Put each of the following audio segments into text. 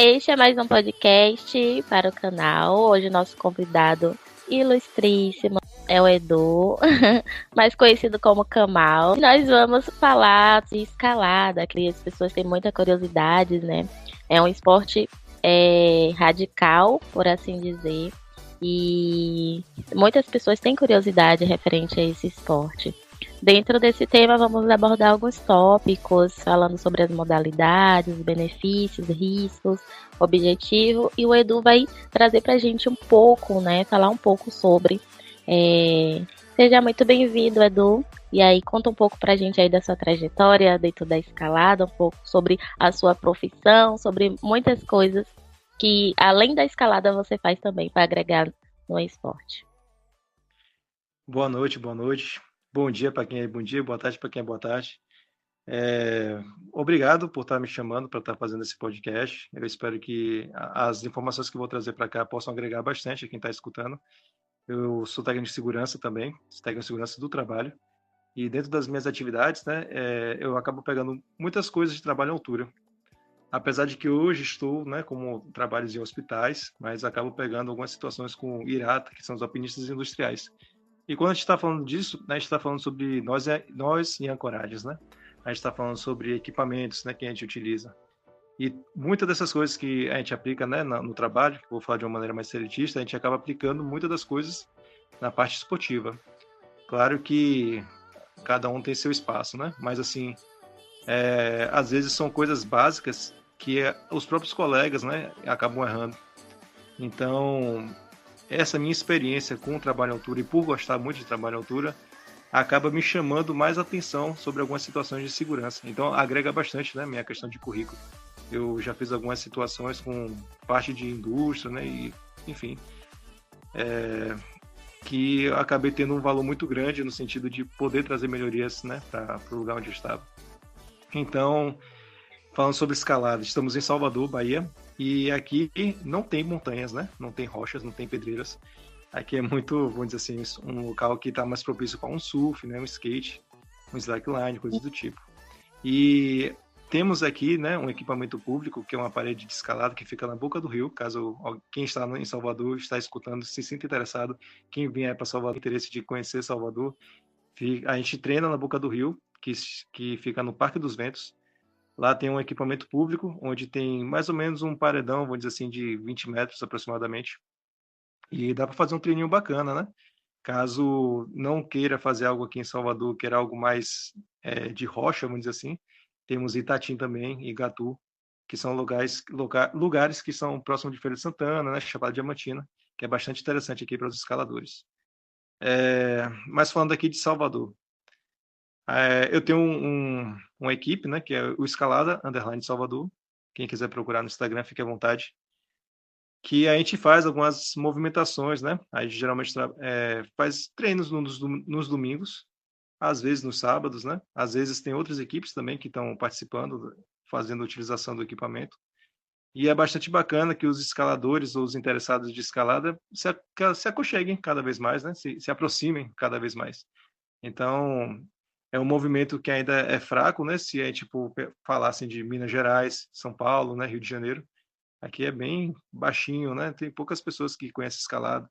Este é mais um podcast para o canal. Hoje nosso convidado ilustríssimo é o Edu, mais conhecido como Kamal. Nós vamos falar de escalada, que as pessoas têm muita curiosidade, né? É um esporte radical, por assim dizer, e muitas pessoas têm curiosidade referente a esse esporte. Dentro desse tema, vamos abordar alguns tópicos, falando sobre as modalidades, benefícios, riscos, objetivo, e o Edu vai trazer para a gente um pouco, né, falar um pouco sobre. Seja muito bem-vindo, Edu, e aí conta um pouco para a gente aí da sua trajetória dentro da escalada, um pouco sobre a sua profissão, sobre muitas coisas que, além da escalada, você faz também para agregar no esporte. Boa noite, boa noite. Bom dia para quem é bom dia, boa tarde para quem é boa tarde. Obrigado por estar me chamando para estar fazendo esse podcast. Eu espero que as informações que eu vou trazer para cá possam agregar bastante a quem está escutando. Eu sou técnico de segurança também, técnico de segurança do trabalho. E dentro das minhas atividades, né, eu acabo pegando muitas coisas de trabalho em altura. Apesar de que hoje estou, né, como trabalhos em hospitais, mas acabo pegando algumas situações com IRATA, que são os alpinistas industriais. E quando a gente está falando disso, né, a gente está falando sobre nós em ancoragens, né? A gente está falando sobre equipamentos, né, que a gente utiliza. E muitas dessas coisas que a gente aplica, né, no trabalho, que eu vou falar de uma maneira mais elitista, a gente acaba aplicando muitas das coisas na parte esportiva. Claro que cada um tem seu espaço, né? Mas assim, às vezes são coisas básicas que os próprios colegas, né, acabam errando. Então, essa minha experiência com o trabalho em altura e por gostar muito de trabalho em altura, acaba me chamando mais atenção sobre algumas situações de segurança. Então, agrega bastante, né, minha questão de currículo. Eu já fiz algumas situações com parte de indústria, né, e, enfim, que eu acabei tendo um valor muito grande no sentido de poder trazer melhorias, né, para o lugar onde eu estava. Então, falando sobre escalada, estamos em Salvador, Bahia, e aqui não tem montanhas, né, não tem rochas, não tem pedreiras. Aqui é muito, vamos dizer assim, um local que está mais propício para um surf, né, um skate, um slackline, coisas do tipo. E temos aqui, né, um equipamento público, que é uma parede de escalada que fica na boca do rio, caso quem está em Salvador, está escutando, se sinta interessado, quem vier para Salvador, interesse de conhecer Salvador, a gente treina na boca do rio, que fica no Parque dos Ventos. Lá tem um equipamento público, onde tem mais ou menos um paredão, vamos dizer assim, de 20 metros aproximadamente. E dá para fazer um treininho bacana, né? Caso não queira fazer algo aqui em Salvador, queira algo mais de rocha, vamos dizer assim, temos Itatim também, Igatu, que são lugares que são próximos de Feira de Santana, né, Chapada Diamantina, que é bastante interessante aqui para os escaladores. Mas falando aqui de Salvador, eu tenho uma equipe, né, que é o Escalada Underline Salvador. Quem quiser procurar no Instagram, fique à vontade. Que a gente faz algumas movimentações, né? A gente geralmente faz treinos nos domingos, às vezes nos sábados, né? Às vezes tem outras equipes também que estão participando, fazendo utilização do equipamento. E é bastante bacana que os escaladores ou os interessados de escalada se aconcheguem cada vez mais, né? Se aproximem cada vez mais. Então, é um movimento que ainda é fraco, né? Se é tipo falar assim de Minas Gerais, São Paulo, né? Rio de Janeiro. Aqui é bem baixinho, né? Tem poucas pessoas que conhecem escalada.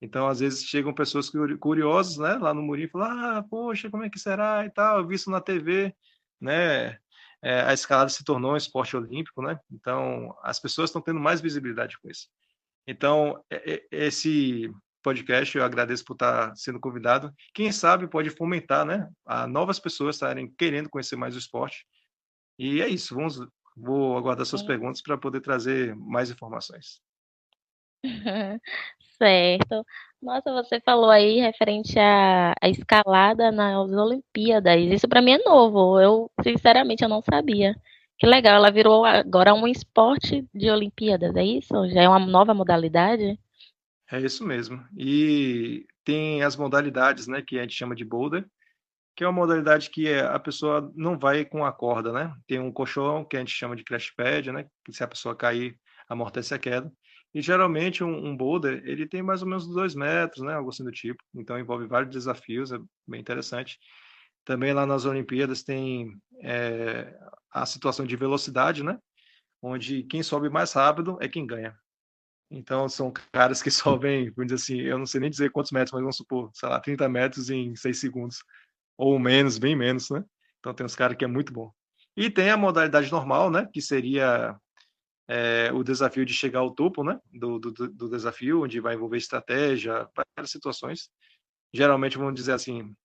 Então, às vezes, chegam pessoas curiosas, né? Lá no Murinho, e falam, poxa, como é que será e tal? Eu vi isso na TV, né? A escalada se tornou um esporte olímpico, né? Então, as pessoas estão tendo mais visibilidade com isso. Então, esse podcast, eu agradeço por estar sendo convidado. Quem sabe pode fomentar, né? A novas pessoas estarem querendo conhecer mais o esporte. E é isso, vou aguardar suas perguntas para poder trazer mais informações. Certo. Nossa, você falou aí referente à escalada nas Olimpíadas. Isso para mim é novo. Eu, sinceramente, eu não sabia. Que legal, ela virou agora um esporte de Olimpíadas, é isso? Já é uma nova modalidade? É isso mesmo. E tem as modalidades, né, que a gente chama de boulder, que é uma modalidade que a pessoa não vai com a corda, né? Tem um colchão que a gente chama de crash pad, né? Que se a pessoa cair, amortece a queda. E geralmente um boulder, ele tem mais ou menos 2 metros, né? Algo assim do tipo. Então envolve vários desafios, é bem interessante. Também lá nas Olimpíadas tem a situação de velocidade, né? onde quem sobe mais rápido é quem ganha. Então, são caras que sobem, vamos dizer assim, eu não sei nem dizer quantos metros, mas vamos supor, sei lá, 30 metros em 6 segundos, ou menos, bem menos, né? Então, tem uns caras que é muito bom. E tem a modalidade normal, né? Que seria o desafio de chegar ao topo, né? Do desafio, onde vai envolver estratégia, várias situações. Geralmente, vamos dizer assim,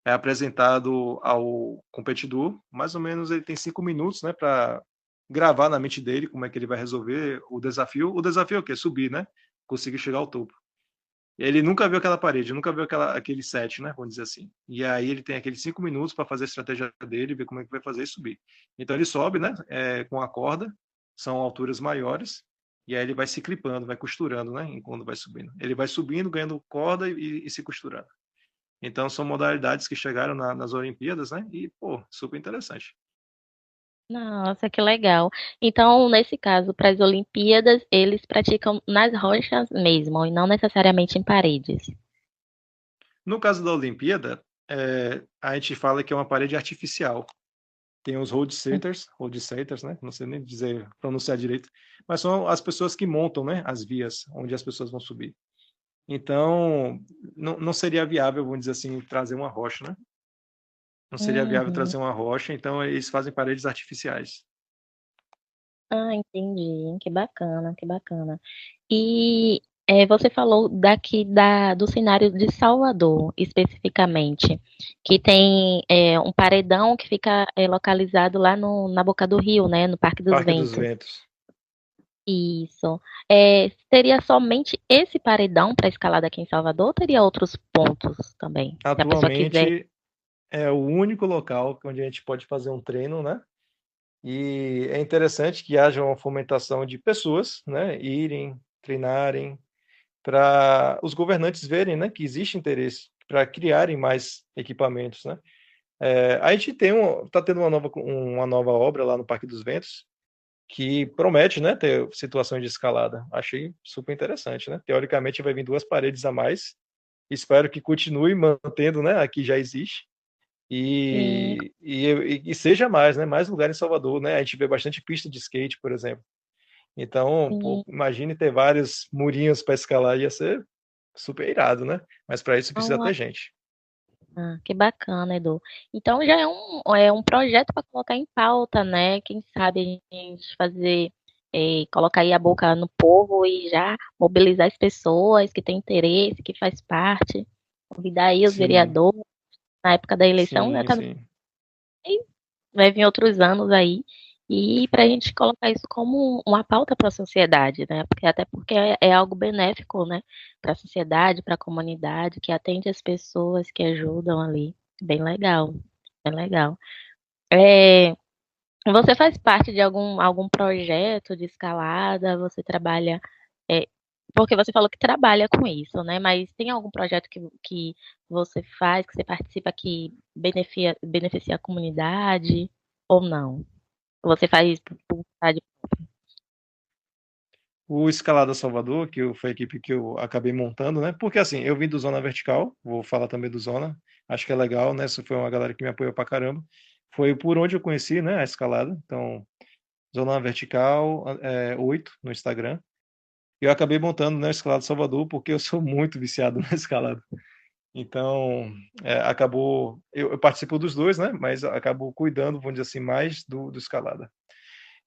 é apresentado ao competidor, mais ou menos ele tem 5 minutos, né, para gravar na mente dele como é que ele vai resolver o desafio. O desafio é o quê? Subir, né? Conseguir chegar ao topo. Ele nunca viu aquela parede, nunca viu aquele set, né? Vamos dizer assim. E aí ele tem aqueles 5 minutos para fazer a estratégia dele, ver como é que vai fazer e subir. Então ele sobe, né? Com a corda, são alturas maiores, e aí ele vai se clipando, vai costurando, né? Enquanto vai subindo. Ele vai subindo, ganhando corda e se costurando. Então são modalidades que chegaram nas Olimpíadas, né? E, pô, super interessante. Nossa, que legal. Então, nesse caso, para as Olimpíadas, eles praticam nas rochas mesmo, e não necessariamente em paredes. No caso da Olimpíada, a gente fala que é uma parede artificial. Tem os road setters, né? Não sei nem dizer, pronunciar direito, mas são as pessoas que montam, né? As vias onde as pessoas vão subir. Então, não seria viável, vamos dizer assim, trazer uma rocha, né? Não seria viável Uhum. trazer uma rocha, então eles fazem paredes artificiais. Ah, entendi. Que bacana, que bacana. E você falou daqui do cenário de Salvador, especificamente, que tem um paredão que fica localizado lá na boca do rio, né, no Parque dos Parque dos Ventos. Ventos. Isso. Seria somente esse paredão para escalada aqui em Salvador ou teria outros pontos também? Se a pessoa quiser. Atualmente é o único local onde a gente pode fazer um treino, né? E é interessante que haja uma fomentação de pessoas, né, irem, treinarem, para os governantes verem, né, que existe interesse para criarem mais equipamentos, né. A gente está tendo uma nova obra lá no Parque dos Ventos, que promete, né, ter situações de escalada. Achei super interessante, né. Teoricamente vai vir 2 paredes a mais, espero que continue mantendo, né, a que já existe, Sim, e seja mais, né, mais lugar em Salvador, né, a gente vê bastante pista de skate, por exemplo. Então, pô, sim. imagine ter vários murinhos para escalar, ia ser super irado, né, mas para isso precisa ter gente. Ah, que bacana, Edu. Então já é um projeto para colocar em pauta, né? Quem sabe a gente fazer, colocar aí a boca no povo e já mobilizar as pessoas que têm interesse, que faz parte, convidar aí os Sim, vereadores na época da eleição, né? sim, sim. Vai vir outros anos aí, e para a gente colocar isso como uma pauta para a sociedade, né? Até porque é algo benéfico, né? Para a sociedade, para a comunidade, que atende as pessoas, que ajudam ali. Bem legal, bem legal. É, você faz parte de algum projeto de escalada? Você trabalha. é, Porque você falou que trabalha com isso, né? Mas tem algum projeto que você faz, que você participa, que beneficia a comunidade ou não? Você faz por vontade. O Escalada Salvador, foi a equipe que eu acabei montando, né, porque assim, eu vim do Zona Vertical, vou falar também do Zona, acho que é legal, né, essa foi uma galera que me apoiou pra caramba. Foi por onde eu conheci, né, a escalada, então, Zona Vertical, 8 no Instagram. E eu acabei montando, né, o Escalada Salvador, porque eu sou muito viciado na escalada. Então, acabou eu participo dos 2, né, mas acabo cuidando, vamos dizer assim, mais do escalada.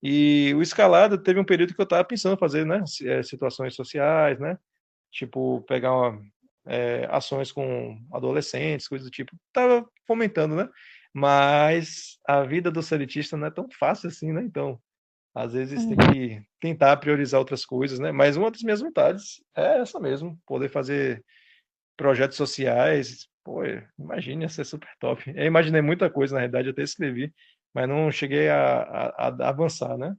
E o escalada teve um período que eu estava pensando em fazer, né, situações sociais, né, tipo pegar ações com adolescentes, coisas do tipo. Tava fomentando, né, mas a vida do seletista não é tão fácil assim, né, então, às vezes tem Uhum. que tentar priorizar outras coisas, né, mas uma das minhas vontades é essa mesmo, poder fazer projetos sociais, pô, imagina, ia ser super top. Eu imaginei muita coisa, na realidade, até escrevi, mas não cheguei a avançar, né?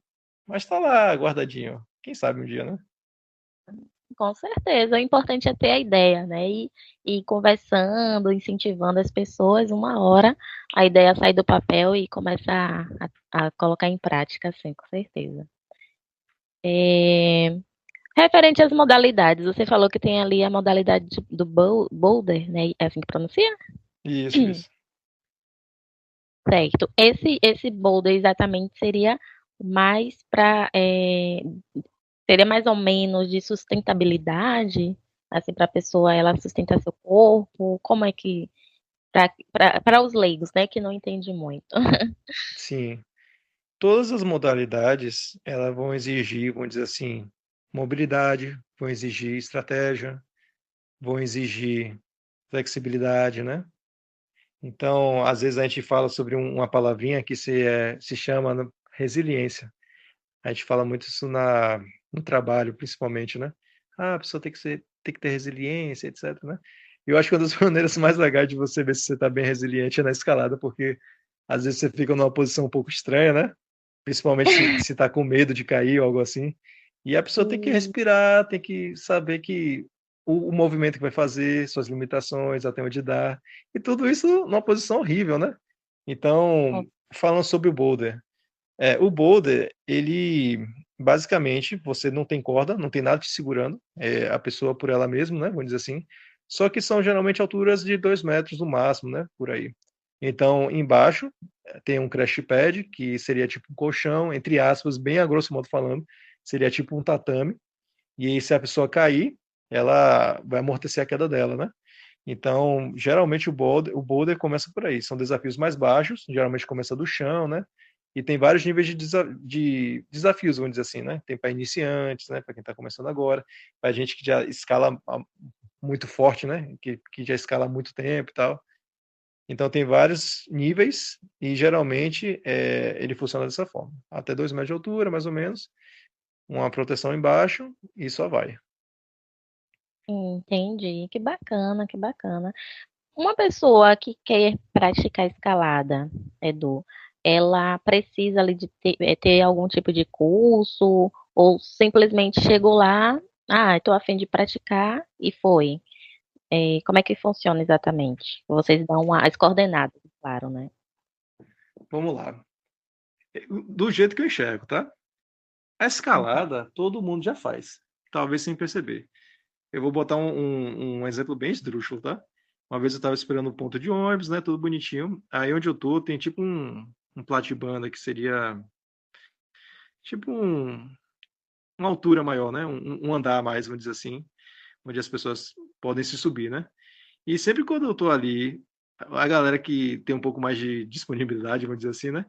Mas tá lá guardadinho. Quem sabe um dia, né? Com certeza, o importante é ter a ideia, né? E conversando, incentivando as pessoas, uma hora a ideia sai do papel e começa a colocar em prática, sim, com certeza. É, Referente às modalidades, você falou que tem ali a modalidade do boulder, né? É assim que pronuncia? Isso, isso. Certo. Esse boulder exatamente seria mas seria mais ou menos de sustentabilidade, assim, para a pessoa ela sustentar seu corpo, como é que para os leigos, né, que não entende muito. Sim. Todas as modalidades, elas vão exigir, vamos dizer assim, mobilidade, vão exigir estratégia, vão exigir flexibilidade, né? Então, às vezes a gente fala sobre uma palavrinha que se chama, né, resiliência. A gente fala muito isso no trabalho, principalmente, né? Ah, a pessoa tem que ter resiliência, etc, né? Eu acho que uma das maneiras mais legais de você ver se você está bem resiliente é na escalada, porque às vezes você fica numa posição um pouco estranha, né? Principalmente se tá com medo de cair ou algo assim. E a pessoa tem que Sim, respirar, tem que saber que o movimento que vai fazer, suas limitações, até onde dá, e tudo isso numa posição horrível, né? Então, falando sobre o boulder, o boulder, ele basicamente você não tem corda, não tem nada te segurando, é a pessoa por ela mesma, né? Vamos dizer assim. Só que são geralmente alturas de 2 metros no máximo, né? Por aí. Então, embaixo tem um crash pad, que seria tipo um colchão, entre aspas, bem a grosso modo falando, seria tipo um tatame. E aí, se a pessoa cair, ela vai amortecer a queda dela, né? Então, geralmente o boulder começa por aí. São desafios mais baixos, geralmente começa do chão, né? E tem vários níveis de desafios, vamos dizer assim, né? Tem para iniciantes, né? Para quem está começando agora, para gente que já escala muito forte, né? Que já escala há muito tempo e tal. Então tem vários níveis e geralmente ele funciona dessa forma. Até 2 metros de altura, mais ou menos, uma proteção embaixo e só vai. entendi. Que bacana, que bacana. Uma pessoa que quer praticar escalada, Edu, ela precisa ali de ter algum tipo de curso ou simplesmente chegou lá, estou a fim de praticar e foi. Como é que funciona exatamente? Vocês dão as coordenadas, claro, né? Vamos lá. Do jeito que eu enxergo, tá? A Uhum. escalada todo mundo já faz, talvez sem perceber. Eu vou botar um exemplo bem esdrúxulo, tá? Uma vez eu estava esperando o ponto de ônibus, né? Tudo bonitinho. Aí onde eu tô tem tipo um platibanda que seria tipo uma altura maior, né? Um andar a mais, vamos dizer assim, onde as pessoas podem se subir, né? E sempre quando eu tô ali, a galera que tem um pouco mais de disponibilidade, vamos dizer assim, né?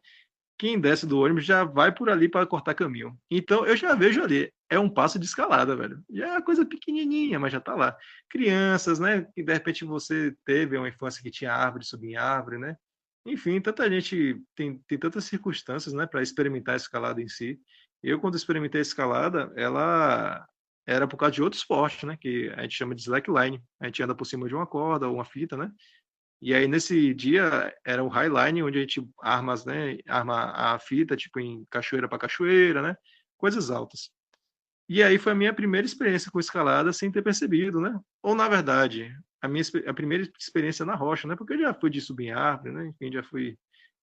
Quem desce do ônibus já vai por ali para cortar caminho. Então eu já vejo ali, é um passo de escalada, velho. Já é uma coisa pequenininha, mas já tá lá. Crianças, né? Que de repente você teve uma infância que tinha árvore, subir em árvore, né? Enfim, tanta gente tem tantas circunstâncias, né, para experimentar a escalada em si. Eu, quando experimentei a escalada, ela era por causa de outro esporte, né? Que a gente chama de slackline. A gente anda por cima de uma corda ou uma fita, né? E aí nesse dia era o highline, onde a gente arma a fita, tipo em cachoeira para cachoeira, né? Coisas altas. E aí foi a minha primeira experiência com escalada sem ter percebido, né? Ou na verdade, a primeira experiência na rocha, né? Porque eu já fui de subir em árvore, né? Enfim, já fui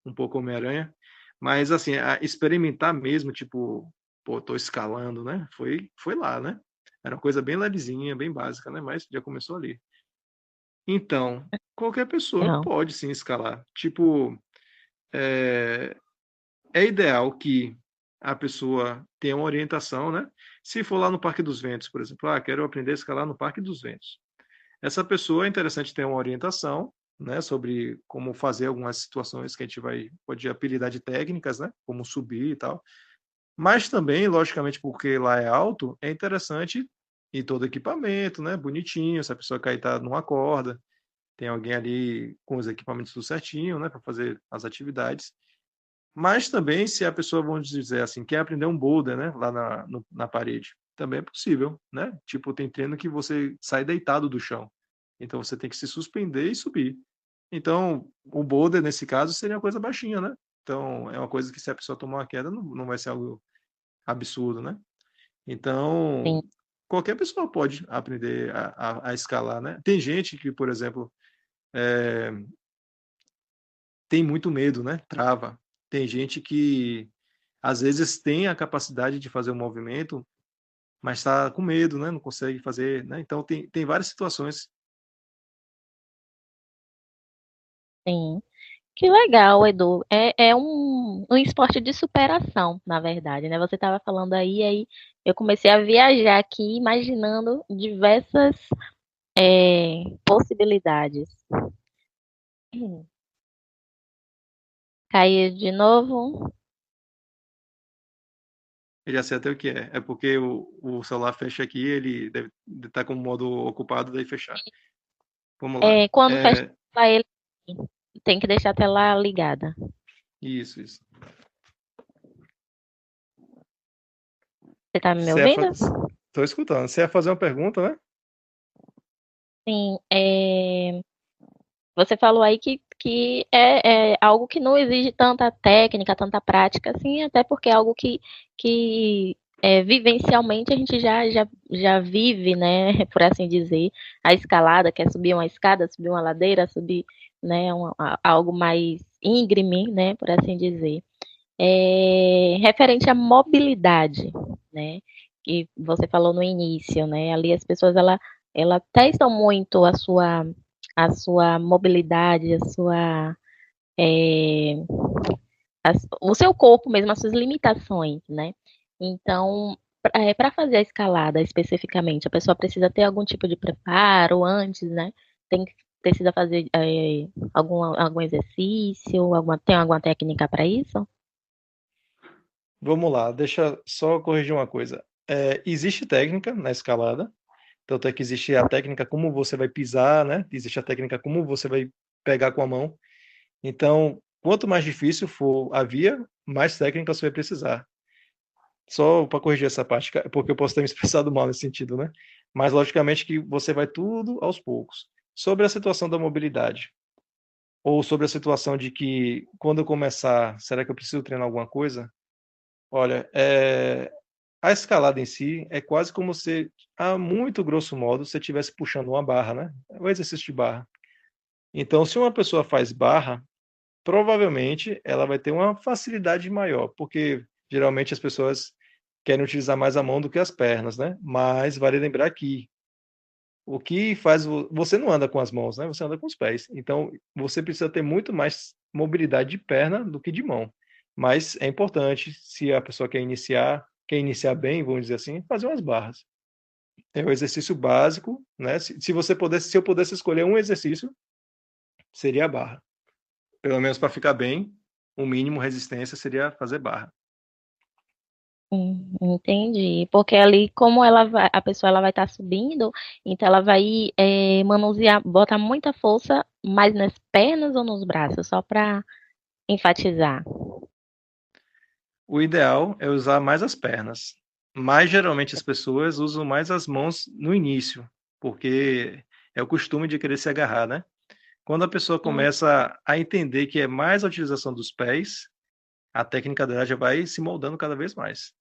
um pouco Homem-Aranha. Mas assim, experimentar mesmo, tipo, pô, tô escalando, né? Foi lá, né? Era uma coisa bem levezinha, bem básica, né? Mas já começou ali. Então, qualquer pessoa Não. pode sim escalar. Tipo, é, é ideal que a pessoa tenha uma orientação, né? Se for lá no Parque dos Ventos, por exemplo, quero aprender a escalar no Parque dos Ventos. Essa pessoa é interessante ter uma orientação, né, sobre como fazer algumas situações que a gente pode apelidar de técnicas, né, como subir e tal. Mas também, logicamente, porque lá é alto, é interessante ir todo equipamento, né, bonitinho, se a pessoa cair tá numa corda, tem alguém ali com os equipamentos tudo certinho, né, para fazer as atividades. Mas também, se a pessoa, vamos dizer assim, quer aprender um boulder, né, lá na parede, também é possível, né? Tipo, tem treino que você sai deitado do chão. Então, você tem que se suspender e subir. Então, o boulder, nesse caso, seria uma coisa baixinha, né? Então, é uma coisa que se a pessoa tomar uma queda, não vai ser algo absurdo, né? Sim, Então, qualquer pessoa pode aprender a escalar, né? Tem gente que, por exemplo, tem muito medo, né? Trava. Tem gente que às vezes tem a capacidade de fazer um movimento, mas está com medo, né? Não consegue fazer, né? Então tem várias situações. sim. Que legal, Edu. É um esporte de superação, na verdade, né? Você estava falando aí eu comecei a viajar aqui, imaginando diversas possibilidades. Cair de novo. Eu já sei até o que é. É porque o celular fecha aqui, ele deve estar com o modo ocupado, daí fechar. Vamos lá. Quando fecha ele, tem que deixar a tela ligada. Isso, isso. Você está me Você ia fa... ouvindo? Tô escutando. Você ia fazer uma pergunta, né? Sim. Você falou aí que é algo que não exige tanta técnica, tanta prática, assim, até porque é algo que vivencialmente a gente já vive, né, por assim dizer, a escalada, que é subir uma escada, subir uma ladeira, subir, né, algo mais íngreme, né, por assim dizer. Referente à mobilidade, né, que você falou no início, né, ali as pessoas, ela testam muito a sua mobilidade, é, o seu corpo mesmo, as suas limitações, né? Então, para fazer a escalada especificamente, a pessoa precisa ter algum tipo de preparo antes, né? Precisa fazer algum exercício, tem alguma técnica para isso? Vamos lá, deixa só corrigir uma coisa. Existe técnica na escalada, tanto é que existe a técnica como você vai pisar, né? Existe a técnica como você vai pegar com a mão. Então, quanto mais difícil for a via, mais técnica você vai precisar. Só para corrigir essa parte, porque eu posso ter me expressado mal nesse sentido, né? Mas logicamente que você vai tudo aos poucos. Sobre a situação da mobilidade, ou sobre a situação de que quando eu começar, será que eu preciso treinar alguma coisa? Olha, a escalada em si é quase como se, a muito grosso modo, você estivesse puxando uma barra, né? É um exercício de barra. Então, se uma pessoa faz barra, provavelmente ela vai ter uma facilidade maior, porque geralmente as pessoas querem utilizar mais a mão do que as pernas, né? Mas vale lembrar que o que faz você não anda com as mãos, né? Você anda com os pés. Então, você precisa ter muito mais mobilidade de perna do que de mão. Mas é importante, se a pessoa quer iniciar bem, vamos dizer assim, fazer umas barras. É um exercício básico, né? Se eu pudesse escolher um exercício, seria a barra. Pelo menos para ficar bem, o mínimo resistência seria fazer barra. Entendi. Porque ali, como a pessoa ela vai estar subindo, então ela vai manusear, botar muita força mais nas pernas ou nos braços, só para enfatizar. O ideal é usar mais as pernas, mas geralmente as pessoas usam mais as mãos no início, porque é o costume de querer se agarrar, né? Quando a pessoa Hum, começa a entender que é mais a utilização dos pés, a técnica dela já vai se moldando cada vez mais.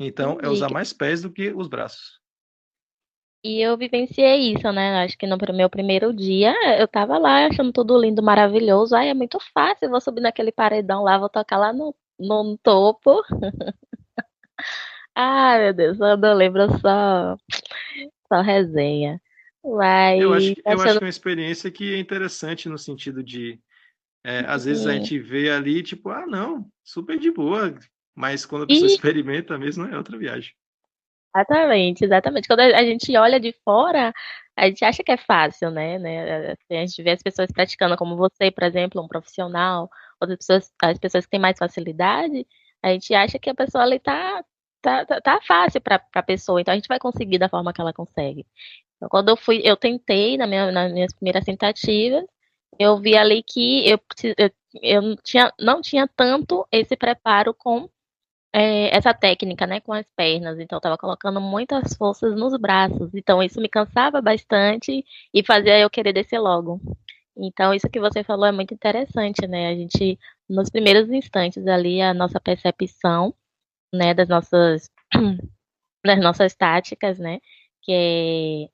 Então, é Entendi. usar mais pés do que os braços. E eu vivenciei isso, né? Acho que no meu primeiro dia eu tava lá achando tudo lindo, maravilhoso. Ai, é muito fácil, eu vou subir naquele paredão lá, vou tocar lá no topo. Ai, meu Deus, eu não lembro só resenha. Mas Eu acho achando que é uma experiência que é interessante no sentido de, às vezes a que. gente vê ali, tipo, ah, não, super de boa, mas quando a pessoa E experimenta mesmo, é outra viagem. exatamente, exatamente. Quando a gente olha de fora, a gente acha que é fácil, né? Assim, a gente vê as pessoas praticando, como você, por exemplo, um profissional, outras pessoas, as pessoas que têm mais facilidade, a gente acha que a pessoa ali tá fácil para a pessoa, então a gente vai conseguir da forma que ela consegue. Então, quando eu tentei, nas minhas primeiras tentativas, eu vi ali que eu não tinha tanto esse preparo com essa técnica, né, com as pernas. Então, eu estava colocando muitas forças nos braços. Então, isso me cansava bastante e fazia eu querer descer logo. Então, isso que você falou é muito interessante, né? A gente, nos primeiros instantes ali, a nossa percepção, né, das nossas táticas, né, que é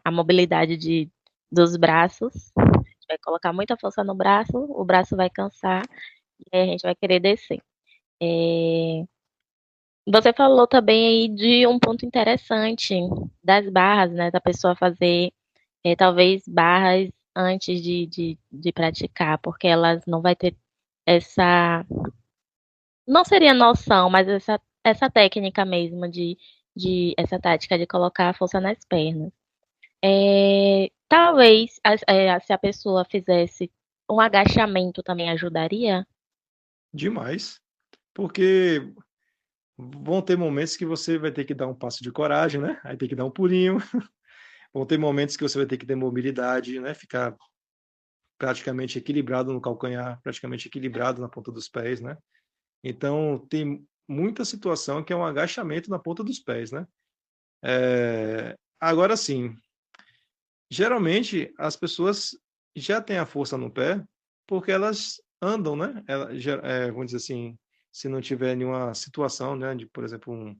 a mobilidade dos braços. A gente vai colocar muita força no braço, o braço vai cansar e aí a gente vai querer descer. É, Você falou também aí de um ponto interessante das barras, né? Da pessoa fazer talvez barras antes de praticar, porque elas não vai ter essa, não seria noção, mas essa técnica mesmo essa tática de colocar a força nas pernas. Talvez se a pessoa fizesse um agachamento também ajudaria. Demais. Porque vão ter momentos que você vai ter que dar um passo de coragem, né? Aí tem que dar um pulinho. Vão ter momentos que você vai ter que ter mobilidade, né? Ficar praticamente equilibrado no calcanhar, praticamente equilibrado na ponta dos pés, né? Então, tem muita situação que é um agachamento na ponta dos pés, né? Agora sim, geralmente as pessoas já têm a força no pé porque elas andam, né? Vamos dizer assim, se não tiver nenhuma situação, né, de, por exemplo,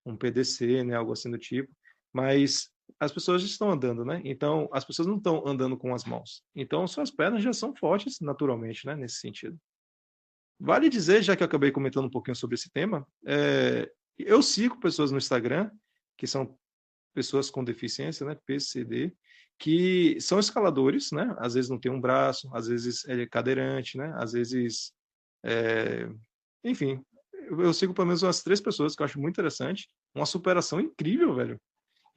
um PDC, né, algo assim do tipo, mas as pessoas estão andando, né? Então, as pessoas não estão andando com as mãos. Então, suas pernas já são fortes naturalmente, né, nesse sentido. Vale dizer, já que eu acabei comentando um pouquinho sobre esse tema, eu sigo pessoas no Instagram que são pessoas com deficiência, né, PCD, que são escaladores, né? Às vezes não tem um braço, às vezes é cadeirante, né? Às vezes, é... enfim, eu sigo pelo menos umas 3 pessoas que eu acho muito interessante, uma superação incrível, velho.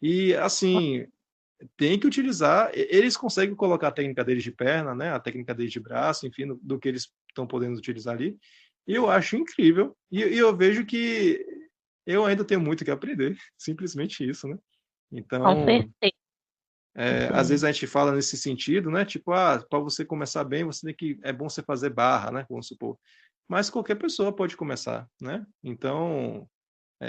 E assim, tem que utilizar, eles conseguem colocar a técnica deles de perna, né? A técnica deles de braço, enfim, do que eles estão podendo utilizar ali. E eu acho incrível. E eu vejo que eu ainda tenho muito que aprender, simplesmente isso, né? Com Então, certeza. às Sim. vezes a gente fala nesse sentido, né? Tipo, para você começar bem, você tem que é bom você fazer barra, né? Vamos supor. Mas qualquer pessoa pode começar, né? Então,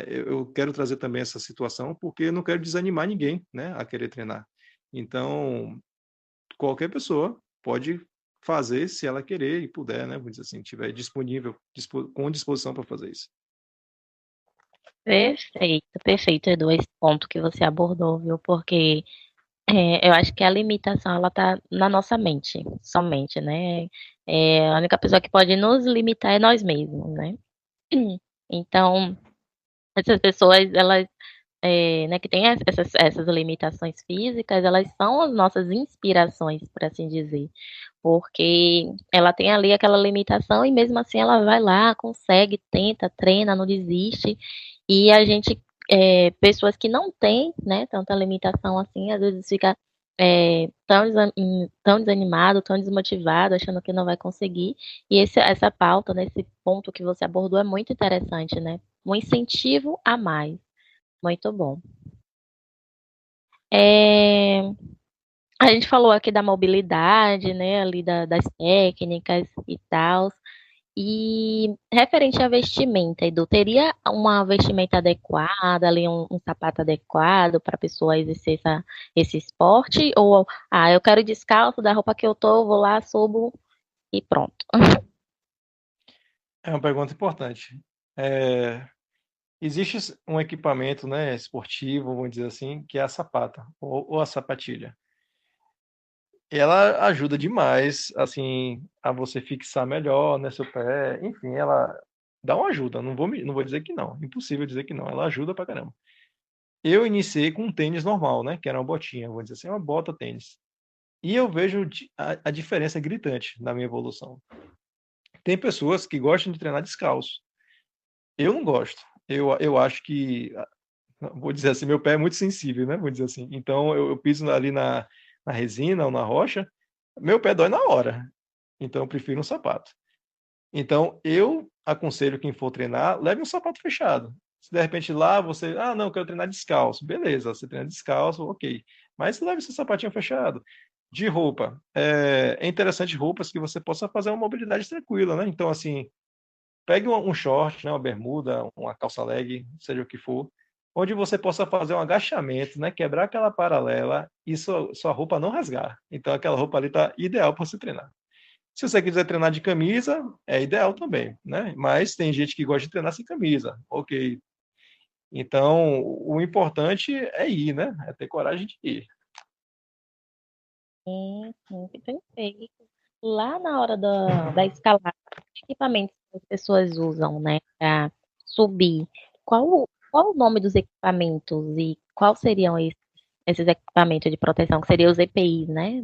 eu quero trazer também essa situação porque eu não quero desanimar ninguém, né? A querer treinar. Então, qualquer pessoa pode fazer se ela querer e puder, né? Vamos dizer assim, tiver disponível, com disposição para fazer isso. Perfeito, perfeito, Edu, esse ponto que você abordou, viu? Porque eu acho que a limitação ela tá na nossa mente, somente, né? A única pessoa que pode nos limitar é nós mesmos, né? Então, essas pessoas, elas, né, que têm essas limitações físicas, elas são as nossas inspirações, por assim dizer. Porque ela tem ali aquela limitação e mesmo assim ela vai lá, consegue, tenta, treina, não desiste. E a gente, pessoas que não têm, né, tanta limitação assim, às vezes fica tão desanimado, tão desmotivado, achando que não vai conseguir. E essa pauta, né, esse ponto que você abordou é muito interessante, né? Um incentivo a mais. Muito bom. É, a gente falou aqui da mobilidade, né, ali das técnicas e tal. E referente à vestimenta, Edu, teria uma vestimenta adequada, ali um sapato adequado para a pessoa exercer esse esporte? Ou, eu quero ir descalço da roupa que eu tô, vou lá, subo e pronto. É uma pergunta importante. É, existe um equipamento, né, esportivo, vamos dizer assim, que é a sapata ou a sapatilha. Ela ajuda demais, assim, a você fixar melhor, né, seu pé. Enfim, ela dá uma ajuda. Não vou dizer que não. Impossível dizer que não. Ela ajuda pra caramba. Eu iniciei com um tênis normal, né, que era uma botinha, vou dizer assim, uma bota tênis. E eu vejo a diferença gritante na minha evolução. Tem pessoas que gostam de treinar descalço. Eu não gosto. Eu acho que, vou dizer assim, meu pé é muito sensível, né? Vou dizer assim. Então eu piso ali na resina ou na rocha, meu pé dói na hora. Então eu prefiro um sapato. Então eu aconselho quem for treinar, leve um sapato fechado. Se de repente lá você, não, eu quero treinar descalço. Beleza, você treina descalço, ok. Mas leve seu sapatinho fechado. De roupa. É interessante roupas que você possa fazer uma mobilidade tranquila, né? Então, assim, pegue um short, né, uma bermuda, uma calça leg, seja o que for, onde você possa fazer um agachamento, né, quebrar aquela paralela e sua roupa não rasgar. Então aquela roupa ali está ideal para você treinar. Se você quiser treinar de camisa, é ideal também, né? Mas tem gente que gosta de treinar sem camisa, ok. Então o importante é ir, né? É ter coragem de ir. Sim, perfeito. Lá na hora da escalada, que equipamentos que as pessoas usam, né, para subir? Qual o nome dos equipamentos e quais seriam esses equipamentos de proteção, que seriam os EPIs, né?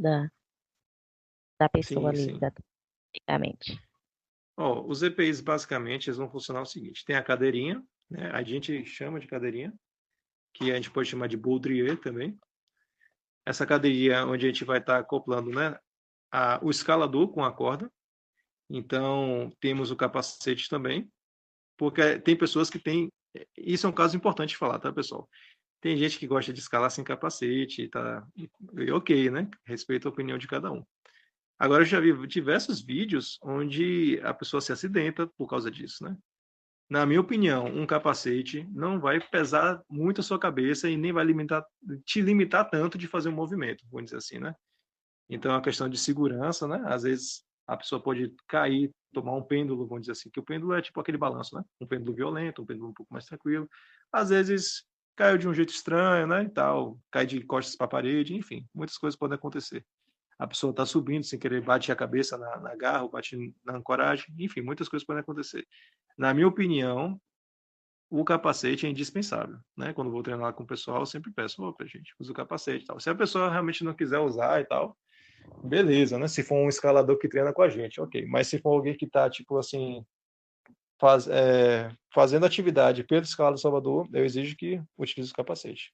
da pessoa Sim, ali, sim. exatamente. Ó, os EPIs, basicamente, eles vão funcionar o seguinte. Tem a cadeirinha, né? A gente chama de cadeirinha, que a gente pode chamar de baudrier também. Essa cadeirinha onde a gente vai estar acoplando, né, o escalador com a corda. Então, temos o capacete também, porque tem pessoas que têm... Isso é um caso importante de falar, tá, pessoal? Tem gente que gosta de escalar sem capacete, tá? E ok, né? Respeito a opinião de cada um. Agora, eu já vi diversos vídeos onde a pessoa se acidenta por causa disso, né? Na minha opinião, um capacete não vai pesar muito a sua cabeça e nem vai te limitar tanto de fazer um movimento, vamos dizer assim, né? Então, é uma questão de segurança, né? Às vezes, a pessoa pode cair, tomar um pêndulo, vamos dizer assim, que o pêndulo é tipo aquele balanço, né? Um pêndulo violento, um pêndulo um pouco mais tranquilo. Às vezes, caiu de um jeito estranho, né? E tal, cai de costas para a parede, enfim, muitas coisas podem acontecer. A pessoa está subindo sem querer, bate a cabeça na garra, ou bate na ancoragem, enfim, muitas coisas podem acontecer. Na minha opinião, o capacete é indispensável, né? Quando vou treinar com o pessoal, eu sempre peço, opa, gente, usa o capacete e tal. Se a pessoa realmente não quiser usar e tal, beleza, né? Se for um escalador que treina com a gente, ok. Mas se for alguém que está, tipo assim, fazendo atividade pela escala do Salvador, eu exijo que utilize o capacete.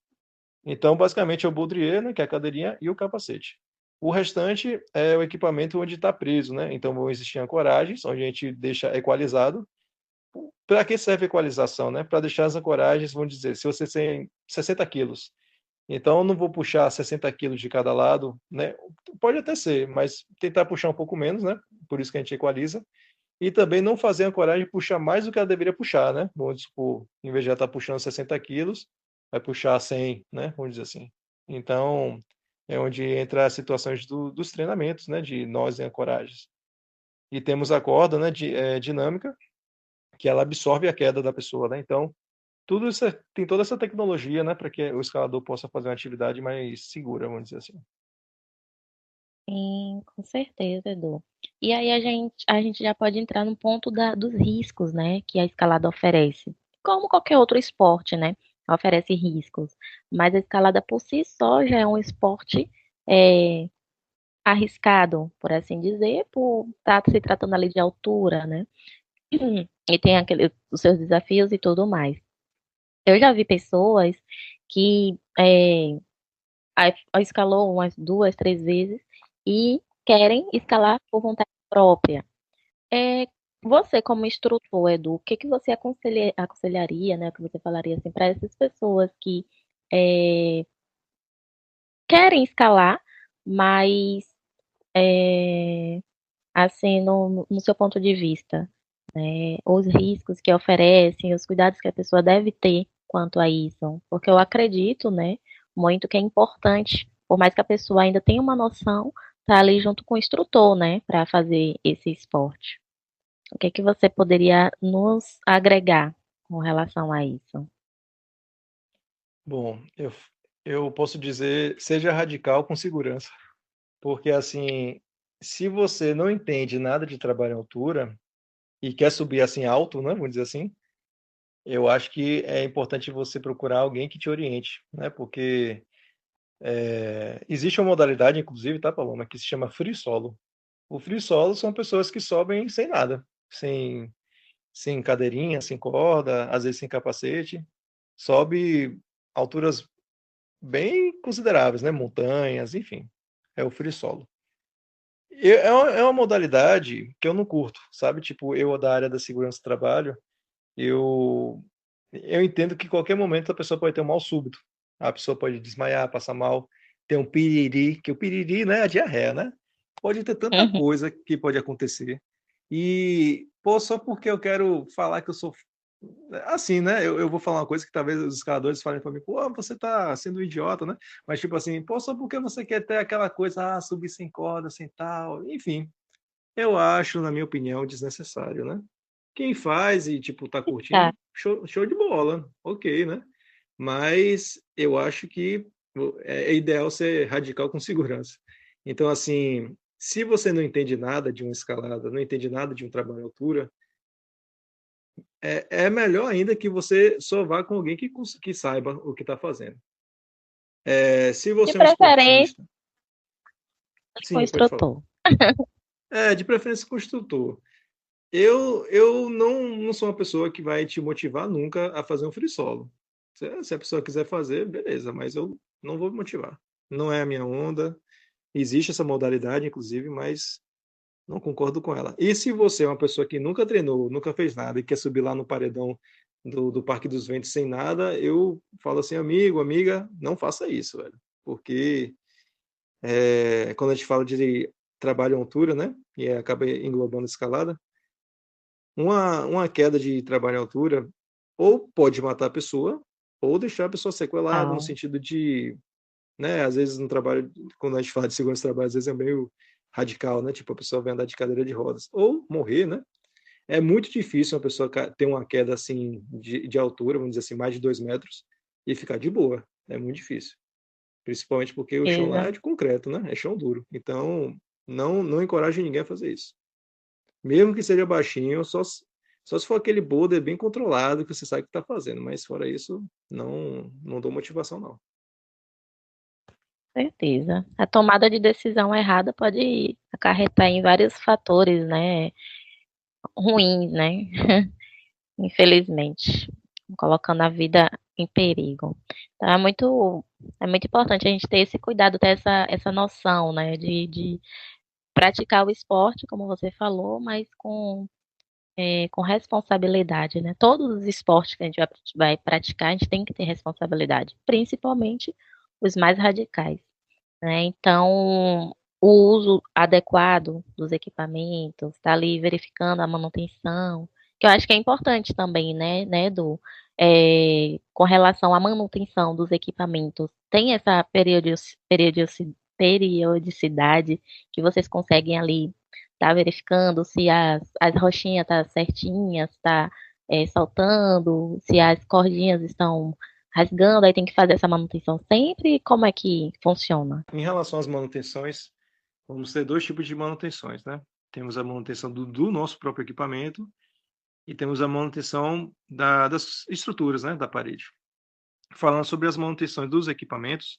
Então, basicamente, é o baudrier, né, que é a cadeirinha, e o capacete. O restante é o equipamento onde está preso, né? Então, vão existir ancoragens, onde a gente deixa equalizado. Para que serve a equalização, né? Para deixar as ancoragens, vamos dizer, se você tem 60 quilos, então eu não vou puxar 60 quilos de cada lado, né? Pode até ser, mas tentar puxar um pouco menos, né? Por isso que a gente equaliza. E também não fazer a ancoragem puxar mais do que ela deveria puxar, né? Vamos supor, em vez de ela estar puxando 60 quilos, vai puxar 100, né? Vamos dizer assim. Então, é onde entra as situações dos treinamentos, né? De nós em ancoragens. E temos a corda, né? Dinâmica, que ela absorve a queda da pessoa, né? Então, tudo isso tem toda essa tecnologia, né? Para que o escalador possa fazer uma atividade mais segura, vamos dizer assim. Sim, com certeza, Edu. E aí a gente já pode entrar no ponto dos riscos, né, que a escalada oferece. Como qualquer outro esporte, né, oferece riscos. Mas a escalada por si só já é um esporte é, arriscado, por assim dizer, por estar se tratando ali de altura, né? E tem os seus desafios e tudo mais. Eu já vi pessoas que escalou umas duas, três vezes e querem escalar por vontade própria. É, você, como instrutor, Edu, o que que você aconselharia, né? O que você falaria assim, para essas pessoas que é, querem escalar, mas é, assim, no seu ponto de vista, né? Os riscos que oferecem, os cuidados que a pessoa deve ter quanto a isso. Porque eu acredito, né, muito que é importante, por mais que a pessoa ainda tenha uma noção, estar ali junto com o instrutor, né, para fazer esse esporte. O que é que você poderia nos agregar com relação a isso? Bom, eu posso dizer, seja radical com segurança, porque assim, se você não entende nada de trabalho em altura e quer subir assim alto, né, vamos dizer assim, eu acho que é importante você procurar alguém que te oriente, né, porque existe uma modalidade, inclusive, tá, Paloma, que se chama free solo. O free solo são pessoas que sobem sem nada, sem cadeirinha, sem corda, às vezes sem capacete, sobe alturas bem consideráveis, né? Montanhas, enfim. É o free solo. É uma modalidade que eu não curto, sabe? Tipo, eu da área da segurança do trabalho, eu, eu entendo que em qualquer momento a pessoa pode ter um mal súbito. A pessoa pode desmaiar, passar mal, ter um piriri, que o piriri, né, é a diarreia, né? Pode ter tanta Uhum. coisa que pode acontecer. E, pô, só porque eu quero falar que eu sou assim, né? Eu vou falar uma coisa que talvez os escaladores falem para mim, pô, você tá sendo um idiota, né? Mas, tipo assim, pô, só porque você quer ter aquela coisa, subir sem corda, sem tal, enfim. Eu acho, na minha opinião, desnecessário, né? Quem faz e, tipo, tá Tá. curtindo, show de bola, ok, né? Mas eu acho que é ideal ser radical com segurança. Então, assim, se você não entende nada de uma escalada, não entende nada de um trabalho à altura, é melhor ainda que você só vá com alguém que saiba o que está fazendo. Se De você é um preferência esportista, com o sim, pode falar. instrutor. De preferência construtor. Eu não sou uma pessoa que vai te motivar nunca a fazer um free solo. Se a pessoa quiser fazer, beleza, mas eu não vou me motivar. Não é a minha onda. Existe essa modalidade, inclusive, mas não concordo com ela. E se você é uma pessoa que nunca treinou, nunca fez nada e quer subir lá no paredão do Parque dos Ventos sem nada, eu falo assim, amigo, amiga, não faça isso, velho. Porque quando a gente fala de trabalho em altura, né? E acaba englobando escalada, uma queda de trabalho em altura ou pode matar a pessoa, ou deixar a pessoa sequelada, no Não, sentido de, né, às vezes no trabalho, quando a gente fala de segurança do trabalho, às vezes é meio radical, né? Tipo, a pessoa vai andar de cadeira de rodas, ou morrer, né? É muito difícil uma pessoa ter uma queda assim de altura, vamos dizer assim, mais de 2 metros, e ficar de boa. É muito difícil. Principalmente porque o chão lá beleza. é de concreto, né? É chão duro. Então, não encorajo ninguém a fazer isso. Mesmo que seja baixinho, só se for aquele boulder bem controlado que você sabe o que está fazendo. Mas fora isso, não dou motivação, não. Certeza. A tomada de decisão errada pode acarretar em vários fatores, né? Ruins, né? Infelizmente, colocando a vida em perigo. Então é muito importante a gente ter esse cuidado, ter essa noção, né? De praticar o esporte, como você falou, mas com responsabilidade, né? Todos os esportes que a gente vai praticar, a gente tem que ter responsabilidade, principalmente os mais radicais, né? Então, o uso adequado dos equipamentos, tá ali verificando a manutenção, que eu acho que é importante também, né, Edu? Com relação à manutenção dos equipamentos, tem essa periodicidade que vocês conseguem ali estar verificando se as rochinhas estão certinhas, está saltando, se as cordinhas estão rasgando, aí tem que fazer essa manutenção sempre. Como é que funciona? Em relação às manutenções, vamos ter dois tipos de manutenções, né? Temos a manutenção do nosso próprio equipamento e temos a manutenção das estruturas, né, da parede. Falando sobre as manutenções dos equipamentos,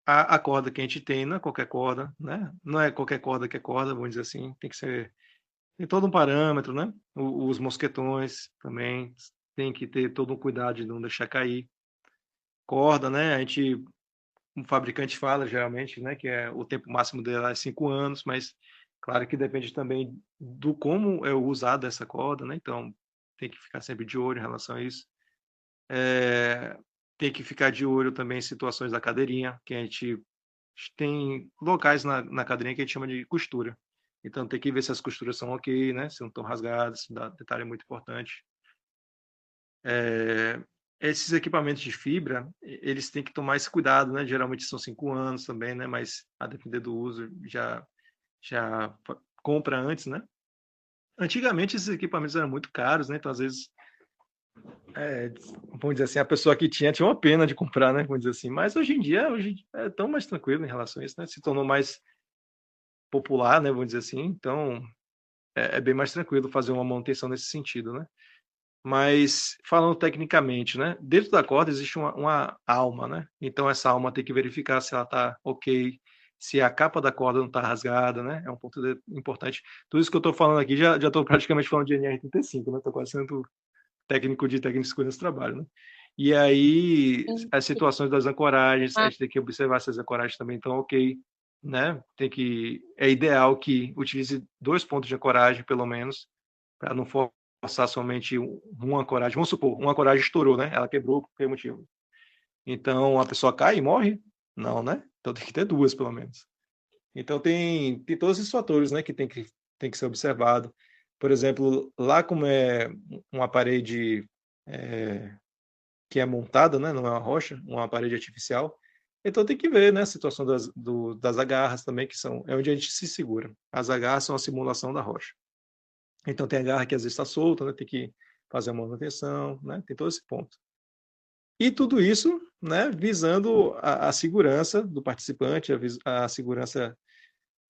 a corda que a gente tem, não é qualquer corda, né? Não é qualquer corda que é corda, vamos dizer assim, tem que ser, tem todo um parâmetro, né? Os mosquetões também tem que ter todo um cuidado de não deixar cair. Corda, né? Um fabricante fala geralmente, né, que o tempo máximo dela é 5 anos, mas claro que depende também do como é usado essa corda, né? Então tem que ficar sempre de olho em relação a isso. É, tem que ficar de olho também em situações da cadeirinha, que a gente tem locais na cadeirinha que a gente chama de costura. Então tem que ver se as costuras são ok, né? Se não estão rasgadas, detalhe muito importante. É, esses equipamentos de fibra, eles têm que tomar esse cuidado, né? Geralmente são 5 anos também, né? Mas a depender do uso, já compra antes, né? Antigamente esses equipamentos eram muito caros, né? Então às vezes, é, vamos dizer assim, a pessoa que tinha uma pena de comprar, né? Vamos dizer assim. Mas hoje é tão mais tranquilo em relação a isso, né? Se tornou mais popular, né? Vamos dizer assim. Então é bem mais tranquilo fazer uma manutenção nesse sentido, né? Mas falando tecnicamente, né? Dentro da corda existe uma alma, né? Então essa alma tem que verificar se ela está ok, se a capa da corda não está rasgada, né? É um ponto importante. Tudo isso que eu estou falando aqui já estou praticamente falando de NR35, né? Estou quase sendo técnico de segurança do trabalho, né? E aí as situações das ancoragens, a gente tem que observar se as ancoragens também estão ok, né? É ideal que utilize 2 pontos de ancoragem pelo menos para não forçar somente uma ancoragem. Vamos supor, uma ancoragem estourou, né? Ela quebrou por qualquer motivo. Então a pessoa cai e morre? Não, né? Então tem que ter duas, pelo menos. Então tem todos esses fatores, né, que tem que ser observado. Por exemplo, lá como é uma parede que é montada, né, não é uma rocha, uma parede artificial, então tem que ver, né, a situação das agarras também, que é onde a gente se segura. As agarras são a simulação da rocha. Então tem agarra que às vezes está solta, né, tem que fazer uma manutenção, né, tem todo esse ponto. E tudo isso, né, visando a segurança do participante, a segurança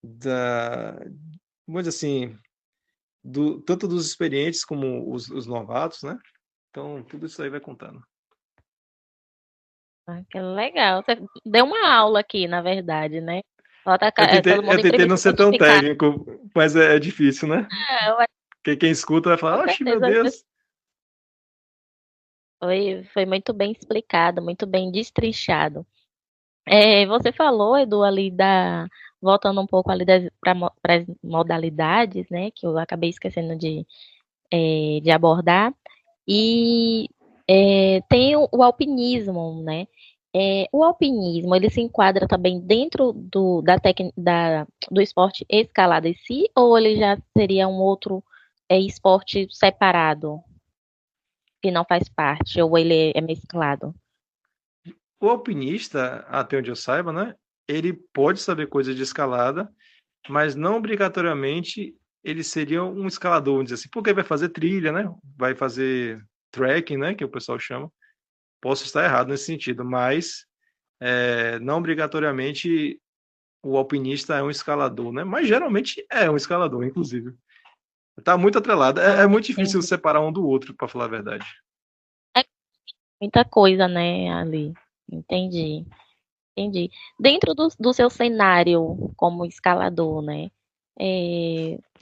da, vamos dizer assim, tanto dos experientes como os novatos, né? Então, tudo isso aí vai contando. Ah, que legal. Você deu uma aula aqui, na verdade, né? Todo Eu mundo tentei não entrevista ser tão certificado. técnico, mas é difícil, né? Ué, Porque quem escuta vai com falar, oxe, meu certeza. Deus. Foi muito bem explicado, muito bem destrinchado. Você falou, Edu, ali voltando um pouco ali para as modalidades, né, que eu acabei esquecendo de abordar, e tem o alpinismo, né? O alpinismo, ele se enquadra também dentro do esporte escalada em si, ou ele já seria um outro esporte separado, que não faz parte, ou ele é mesclado? O alpinista, até onde eu saiba, né? Ele pode saber coisas de escalada, mas não obrigatoriamente ele seria um escalador, vamos dizer assim, porque vai fazer trilha, né? Vai fazer trekking, né? Que o pessoal chama. Posso estar errado nesse sentido, mas não obrigatoriamente o alpinista é um escalador, né? Mas geralmente é um escalador, inclusive. Tá muito atrelado. É Ah, muito difícil entendi. separar um do outro, para falar a verdade. É muita coisa, né, ali. Entendi, entendi. Dentro do seu cenário como escalador, né?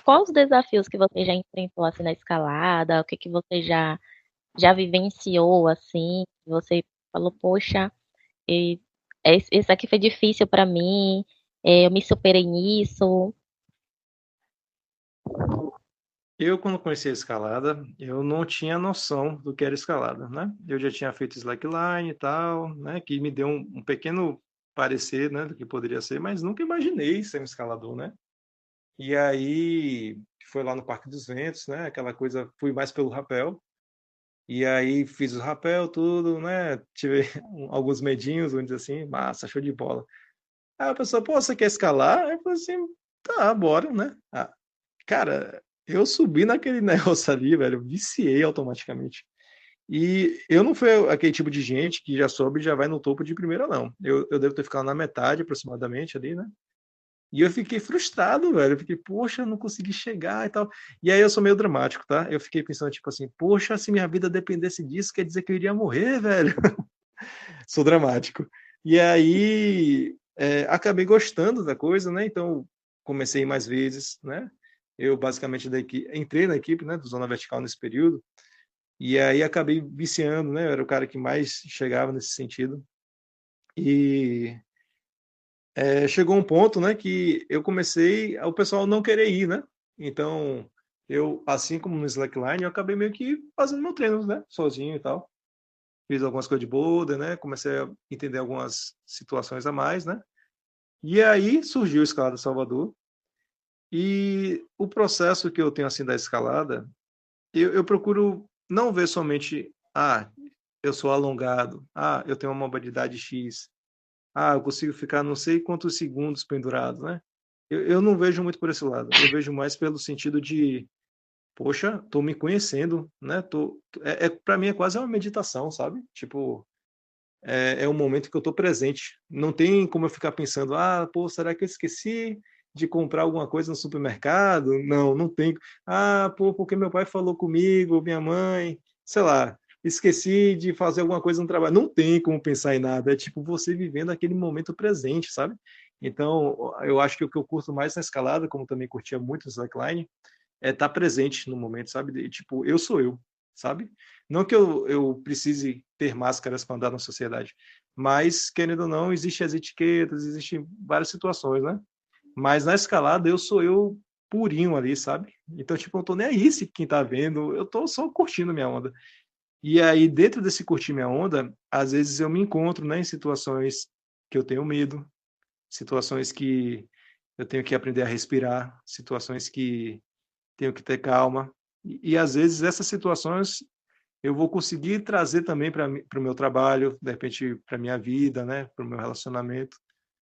Quais os desafios que você já enfrentou assim na escalada? O que que você já vivenciou assim? Você falou, poxa, e- esse aqui foi difícil para mim, eu me superei nisso. Eu, quando conheci a escalada, eu não tinha noção do que era escalada, né? Eu já tinha feito slackline e tal, né? Que me deu um pequeno parecer, né? Do que poderia ser, mas nunca imaginei ser um escalador, né? E aí, foi lá no Parque dos Ventos, né? Aquela coisa, fui mais pelo rapel. E aí, fiz o rapel, tudo, né? Tive alguns medinhos, vamos dizer assim, massa, show de bola. Aí a pessoa, pô, você quer escalar? Aí eu falei assim, tá, bora, né? Ah, cara, eu subi naquele negócio ali, velho, viciei automaticamente. E eu não fui aquele tipo de gente que já sobe e já vai no topo de primeira, não. Eu devo ter ficado na metade aproximadamente ali, né? E eu fiquei frustrado, velho. Eu fiquei, poxa, eu não consegui chegar e tal. E aí eu sou meio dramático, tá? Eu fiquei pensando, tipo assim, poxa, se minha vida dependesse disso, quer dizer que eu iria morrer, velho. Sou dramático. E aí acabei gostando da coisa, né? Então comecei mais vezes, né? Eu basicamente entrei na equipe, né, do Zona Vertical nesse período, e aí acabei viciando, né? Eu era o cara que mais chegava nesse sentido. E chegou um ponto, né, que eu comecei o pessoal não querer ir, né? Então eu, assim como no slackline, eu acabei meio que fazendo meu treino, né, sozinho e tal. Fiz algumas coisas de boulder, né? Comecei a entender algumas situações a mais, né? E aí surgiu a Escalada Salvador. E o processo que eu tenho assim da escalada, eu procuro não ver somente, eu sou alongado, eu tenho uma mobilidade X, eu consigo ficar não sei quantos segundos pendurado, né? Eu não vejo muito por esse lado. Eu vejo mais pelo sentido de, poxa, tô me conhecendo, né? Para mim é quase uma meditação, sabe? Tipo, é um momento que eu estou presente. Não tem como eu ficar pensando, pô, será que eu esqueci de comprar alguma coisa no supermercado? Não, não tem. Pô, porque meu pai falou comigo, minha mãe, sei lá, esqueci de fazer alguma coisa no trabalho. Não tem como pensar em nada. É tipo você vivendo aquele momento presente, sabe? Então, eu acho que o que eu curto mais na escalada, como também curtia muito no slackline, é estar presente no momento, sabe? Tipo, eu sou eu, sabe? Não que eu precise ter máscaras para andar na sociedade, mas, querendo ou não, existem as etiquetas, existem várias situações, né? Mas na escalada, eu sou eu purinho ali, sabe? Então, tipo, eu não tô nem aí se quem tá vendo, eu tô só curtindo minha onda. E aí, dentro desse curtir minha onda, às vezes eu me encontro, né, em situações que eu tenho medo, situações que eu tenho que aprender a respirar, situações que tenho que ter calma. E às vezes essas situações eu vou conseguir trazer também para o meu trabalho, de repente para minha vida, né, para o meu relacionamento.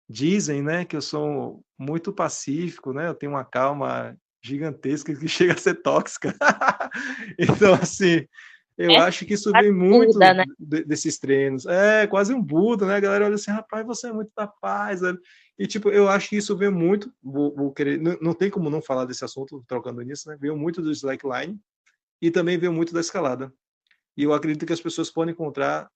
Dizem, né, que eu sou muito pacífico, né, eu tenho uma calma gigantesca que chega a ser tóxica. Então, assim, eu É acho que isso vem quase Buda, muito né? desses treinos. É quase um Buda, né? A galera olha assim, rapaz, você é muito da paz, velho. E, tipo, eu acho que isso vem muito, vou querer, não tem como não falar desse assunto, trocando nisso, né? Veio muito do slackline e também veio muito da escalada. E eu acredito que as pessoas podem encontrar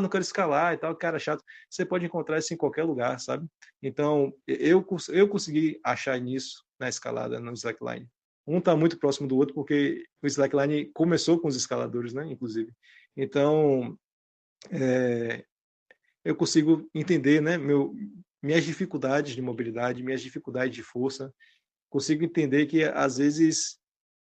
não quero escalar e tal, cara chato. Você pode encontrar isso em qualquer lugar, sabe? Então, eu consegui achar nisso na escalada, no slackline. Um está muito próximo do outro porque o slackline começou com os escaladores, né? Inclusive. Então, é, eu consigo entender, né? Minhas dificuldades de mobilidade, minhas dificuldades de força. Consigo entender que às vezes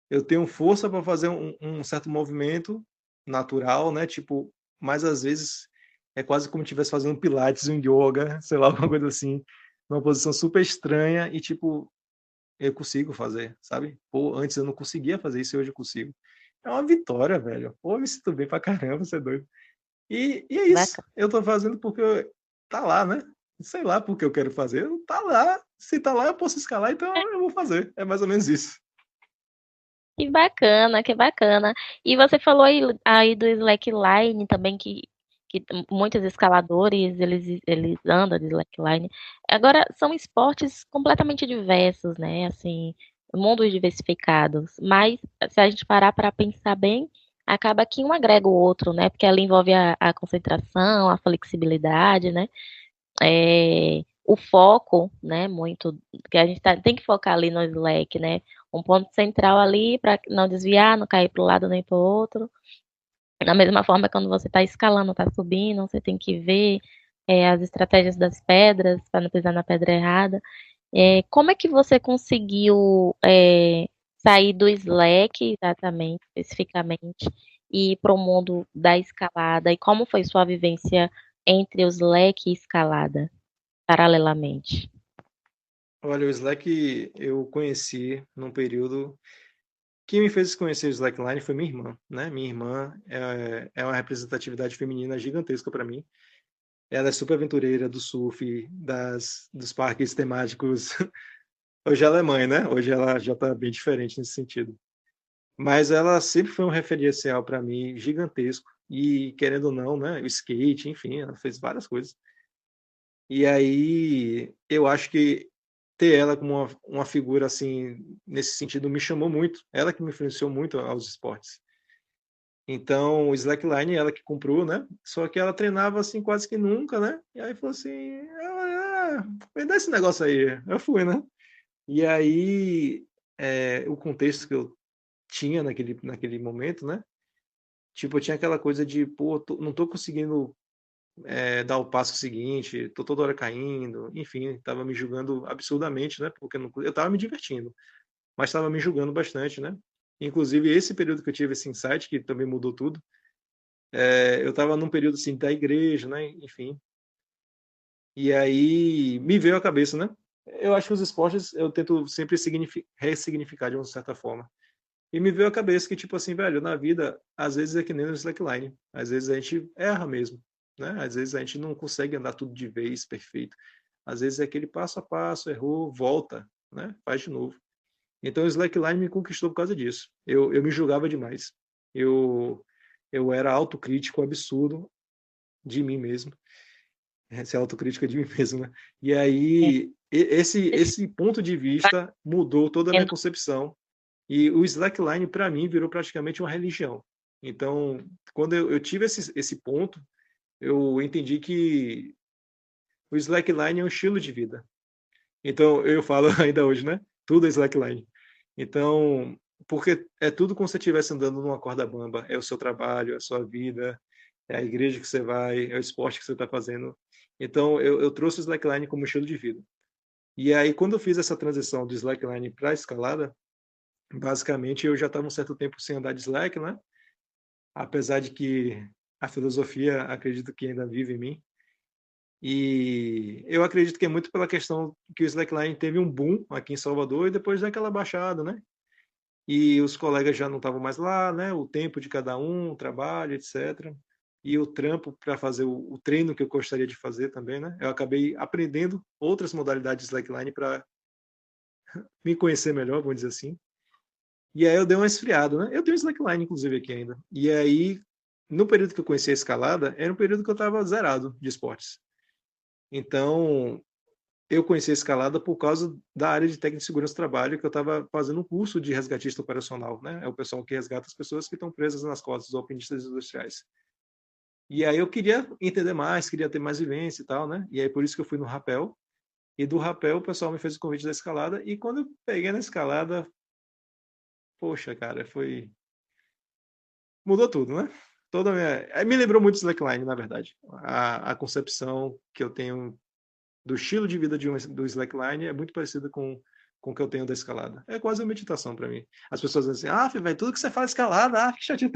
eu tenho força para fazer um certo movimento natural, né? Tipo, mas às vezes é quase como se estivesse fazendo pilates, um yoga, sei lá, alguma coisa assim, numa posição super estranha e tipo, eu consigo fazer, sabe? Pô, antes eu não conseguia fazer isso e hoje eu consigo. É uma vitória, velho. Pô, eu me sinto bem pra caramba, você é doido. E é isso. Bacana. Eu tô fazendo porque tá lá, né? Sei lá porque eu quero fazer. Tá lá. Se tá lá, eu posso escalar, então eu vou fazer. É mais ou menos isso. Que bacana, que bacana. E você falou aí do slackline também, que muitos escaladores, eles andam de slackline. Agora, são esportes completamente diversos, né? Assim, mundos diversificados. Mas, se a gente parar para pensar bem, acaba que um agrega o outro, né? Porque ela envolve a concentração, a flexibilidade, né? O foco, né, muito, que a gente tem que focar ali no slack, né, um ponto central ali para não desviar, não cair para o lado nem para o outro. Da mesma forma, quando você está escalando, está subindo, você tem que ver as estratégias das pedras para não pisar na pedra errada. Como é que você conseguiu sair do slack, exatamente, especificamente, e ir para o mundo da escalada? E como foi sua vivência entre o slack e escalada? Paralelamente. Olha, o Slack eu conheci num período. Quem me fez conhecer o Slackline foi minha irmã, né? Minha irmã é uma representatividade feminina gigantesca para mim. Ela é super aventureira do surf, dos parques temáticos. Hoje ela é mãe, né? Hoje ela já está bem diferente nesse sentido. Mas ela sempre foi um referencial para mim gigantesco. E querendo ou não, né? O skate, enfim, ela fez várias coisas. E aí eu acho que ter ela como uma figura assim, nesse sentido, me chamou muito. Ela que me influenciou muito aos esportes. Então, o slackline, ela que comprou, né? Só que ela treinava assim quase que nunca, né? E aí falou assim: me dá esse negócio aí. Eu fui, né? E aí, o contexto que eu tinha naquele momento, né? Tipo, eu tinha aquela coisa de, pô, não tô conseguindo dar o passo seguinte, tô toda hora caindo, enfim, tava me julgando absurdamente, né? Porque eu tava me divertindo, mas tava me julgando bastante, né? Inclusive, esse período que eu tive esse insight, que também mudou tudo, eu estava num período assim da igreja, né? Enfim. E aí me veio à cabeça, né? Eu acho que os esportes eu tento sempre ressignificar de uma certa forma. E me veio à cabeça que, tipo assim, velho, na vida, às vezes é que nem no slackline. Às vezes a gente erra mesmo, né? Às vezes a gente não consegue andar tudo de vez perfeito. Às vezes é aquele passo a passo, errou, volta, né? Faz de novo. Então o slackline me conquistou por causa disso. Eu me julgava demais. Eu, eu era autocrítico absurdo de mim mesmo. Essa é a autocrítica de mim mesmo, né? E É, aí, esse ponto de vista mudou toda a minha concepção. E o slackline, para mim, virou praticamente uma religião. Então, quando eu tive esse ponto, eu entendi que o slackline é um estilo de vida. Então, eu falo ainda hoje, né? Tudo é slackline. Então, porque é tudo como se você estivesse andando numa corda bamba. É o seu trabalho, é a sua vida, é a igreja que você vai, é o esporte que você está fazendo. Então, eu trouxe o slackline como estilo de vida. E aí, quando eu fiz essa transição do slackline para a escalada, basicamente eu já estava um certo tempo sem andar de slack, né? Apesar de que a filosofia, acredito que ainda vive em mim. E eu acredito que é muito pela questão que o slackline teve um boom aqui em Salvador e depois daquela baixada, né? E os colegas já não estavam mais lá, né? O tempo de cada um, o trabalho, etc. E o trampo para fazer o treino que eu gostaria de fazer também, né? Eu acabei aprendendo outras modalidades de slackline para me conhecer melhor, vamos dizer assim. E aí eu dei uma esfriada, né? Eu tenho slackline, inclusive, aqui ainda. E aí, no período que eu conheci a escalada, era um período que eu estava zerado de esportes. Então, eu conheci a escalada por causa da área de técnica de segurança do trabalho, que eu estava fazendo um curso de resgatista operacional, né? É o pessoal que resgata as pessoas que estão presas nas costas dos alpinistas industriais. E aí eu queria entender mais, queria ter mais vivência e tal, né? E aí por isso que eu fui no rapel. E do rapel o pessoal me fez o convite da escalada. E quando eu peguei na escalada, poxa, cara, foi. Mudou tudo, né? Toda a minha... Me lembrou muito slackline, na verdade. A concepção que eu tenho do estilo de vida do slackline é muito parecida com o que eu tenho da escalada. É quase uma meditação para mim. As pessoas dizem assim, velho, tudo que você faz escalada, que chatinho.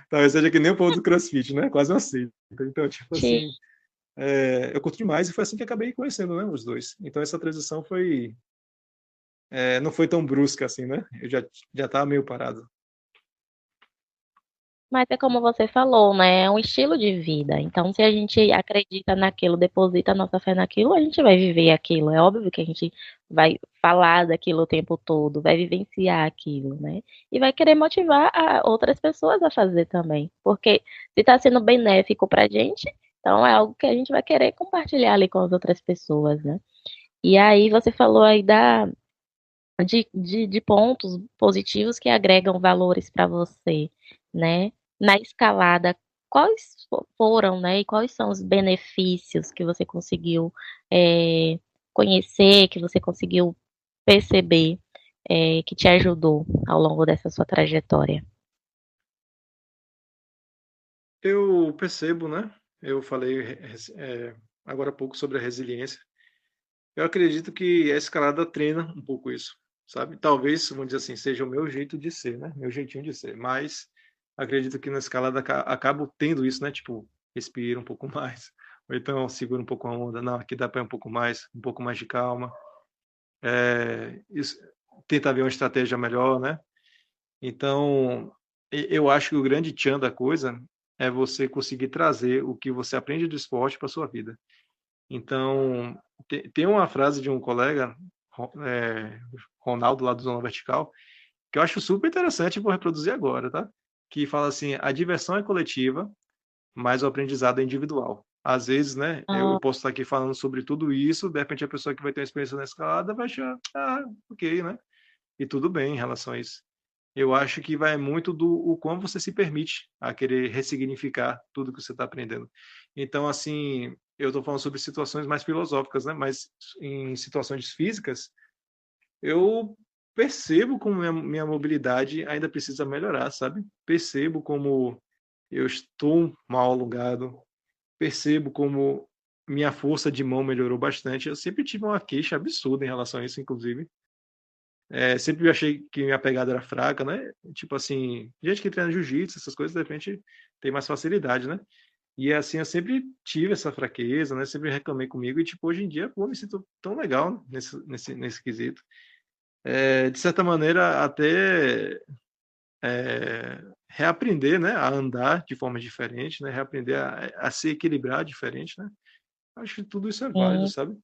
Talvez seja que nem o povo do CrossFit, né? Quase uma seita. Então, tipo Ti- assim, eu curto demais e foi assim que acabei conhecendo, né, os dois. Então essa transição não foi tão brusca assim, né? Eu já estava meio parado. Mas é como você falou, né? É um estilo de vida. Então, se a gente acredita naquilo, deposita a nossa fé naquilo, a gente vai viver aquilo. É óbvio que a gente vai falar daquilo o tempo todo, vai vivenciar aquilo, né? E vai querer motivar outras pessoas a fazer também. Porque se está sendo benéfico para a gente, então é algo que a gente vai querer compartilhar ali com as outras pessoas, né? E aí você falou aí de pontos positivos que agregam valores para você, né? Na escalada, quais foram, né? E quais são os benefícios que você conseguiu conhecer, que você conseguiu perceber, que te ajudou ao longo dessa sua trajetória? Eu percebo, né? Eu falei agora há pouco sobre a resiliência. Eu acredito que a escalada treina um pouco isso, sabe? Talvez, vamos dizer assim, seja o meu jeito de ser, né? Meu jeitinho de ser. Mas acredito que na escalada acabo tendo isso, né? Tipo, respira um pouco mais. Ou então segura um pouco a onda. Não, aqui dá para ir um pouco mais de calma. Isso, tenta ver uma estratégia melhor, né? Então, eu acho que o grande tchan da coisa é você conseguir trazer o que você aprende do esporte para sua vida. Então, tem uma frase de um colega, Ronaldo, lá do Zona Vertical, que eu acho super interessante e vou reproduzir agora, tá? Que fala assim: a diversão é coletiva, mas o aprendizado é individual. Às vezes, né, eu Ah, posso estar aqui falando sobre tudo isso, de repente a pessoa que vai ter uma experiência na escalada vai achar, ok, né? E tudo bem em relação a isso. Eu acho que vai muito do o como você se permite a querer ressignificar tudo que você está aprendendo. Então, assim, eu estou falando sobre situações mais filosóficas, né? Mas em situações físicas, eu percebo como minha mobilidade ainda precisa melhorar, sabe? Percebo como eu estou mal alongado, percebo como minha força de mão melhorou bastante. Eu sempre tive uma queixa absurda em relação a isso, inclusive. Sempre achei que minha pegada era fraca, né? Tipo assim, gente que treina jiu-jitsu, essas coisas, de repente tem mais facilidade, né? E assim, eu sempre tive essa fraqueza, né? Sempre reclamei comigo e, tipo, hoje em dia, pô, me sinto tão legal nesse quesito. De certa maneira, até reaprender, né? A andar de forma diferente, né? Reaprender a se equilibrar diferente, né? Acho que tudo isso é válido, sim. sabe?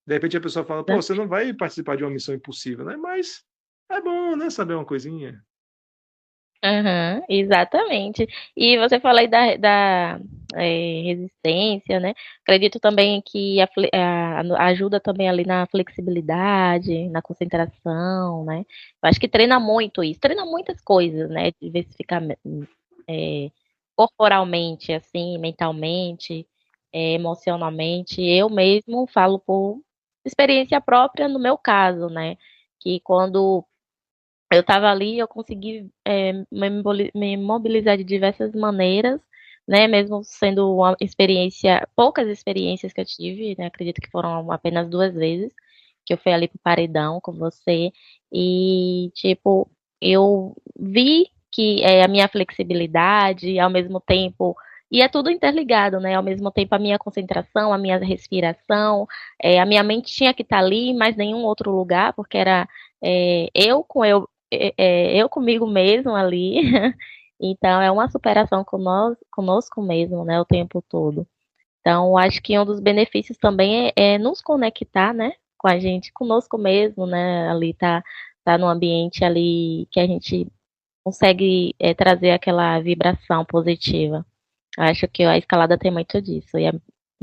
De repente a pessoa fala, pô, você não vai participar de uma missão impossível, né? Mas é bom, né? Saber uma coisinha. Aham, exatamente. E você falou aí resistência, né? Acredito também que ajuda também ali na flexibilidade, na concentração, né? Eu acho que treina muito isso, treina muitas coisas, né? Diversificar é, corporalmente, assim, mentalmente, emocionalmente. Eu mesmo falo por experiência própria no meu caso, né? Que quando eu estava ali, eu consegui me mobilizar de diversas maneiras, né? Mesmo sendo uma experiência, poucas experiências que eu tive, né? Acredito que foram apenas 2 vezes que eu fui ali pro paredão com você e tipo eu vi que a minha flexibilidade, ao mesmo tempo e é tudo interligado, né? Ao mesmo tempo a minha concentração, a minha respiração, a minha mente tinha que estar ali, mas nenhum outro lugar, porque era eu comigo mesmo ali. Então, é uma superação conosco mesmo, né, o tempo todo. Então, acho que um dos benefícios também é nos conectar, né, com a gente, conosco mesmo, né, ali tá num ambiente ali que a gente consegue trazer aquela vibração positiva. Acho que a escalada tem muito disso, e é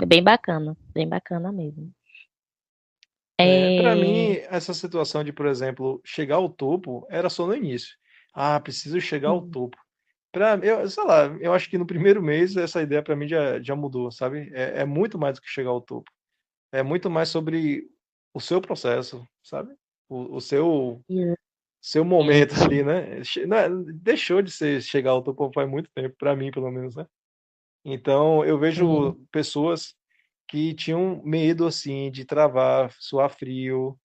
bem bacana mesmo. Para mim, É, essa situação de, por exemplo, chegar ao topo era só no início. Ah, preciso chegar ao topo. sei lá, eu acho que no primeiro mês essa ideia para mim já mudou, sabe? É muito mais do que chegar ao topo. É muito mais sobre o seu processo, sabe? O seu momento Exatamente. ali, né? Deixou de ser chegar ao topo faz muito tempo, para mim, pelo menos, né? Então, eu Sim, vejo pessoas que tinham medo, assim, de travar, suar frio.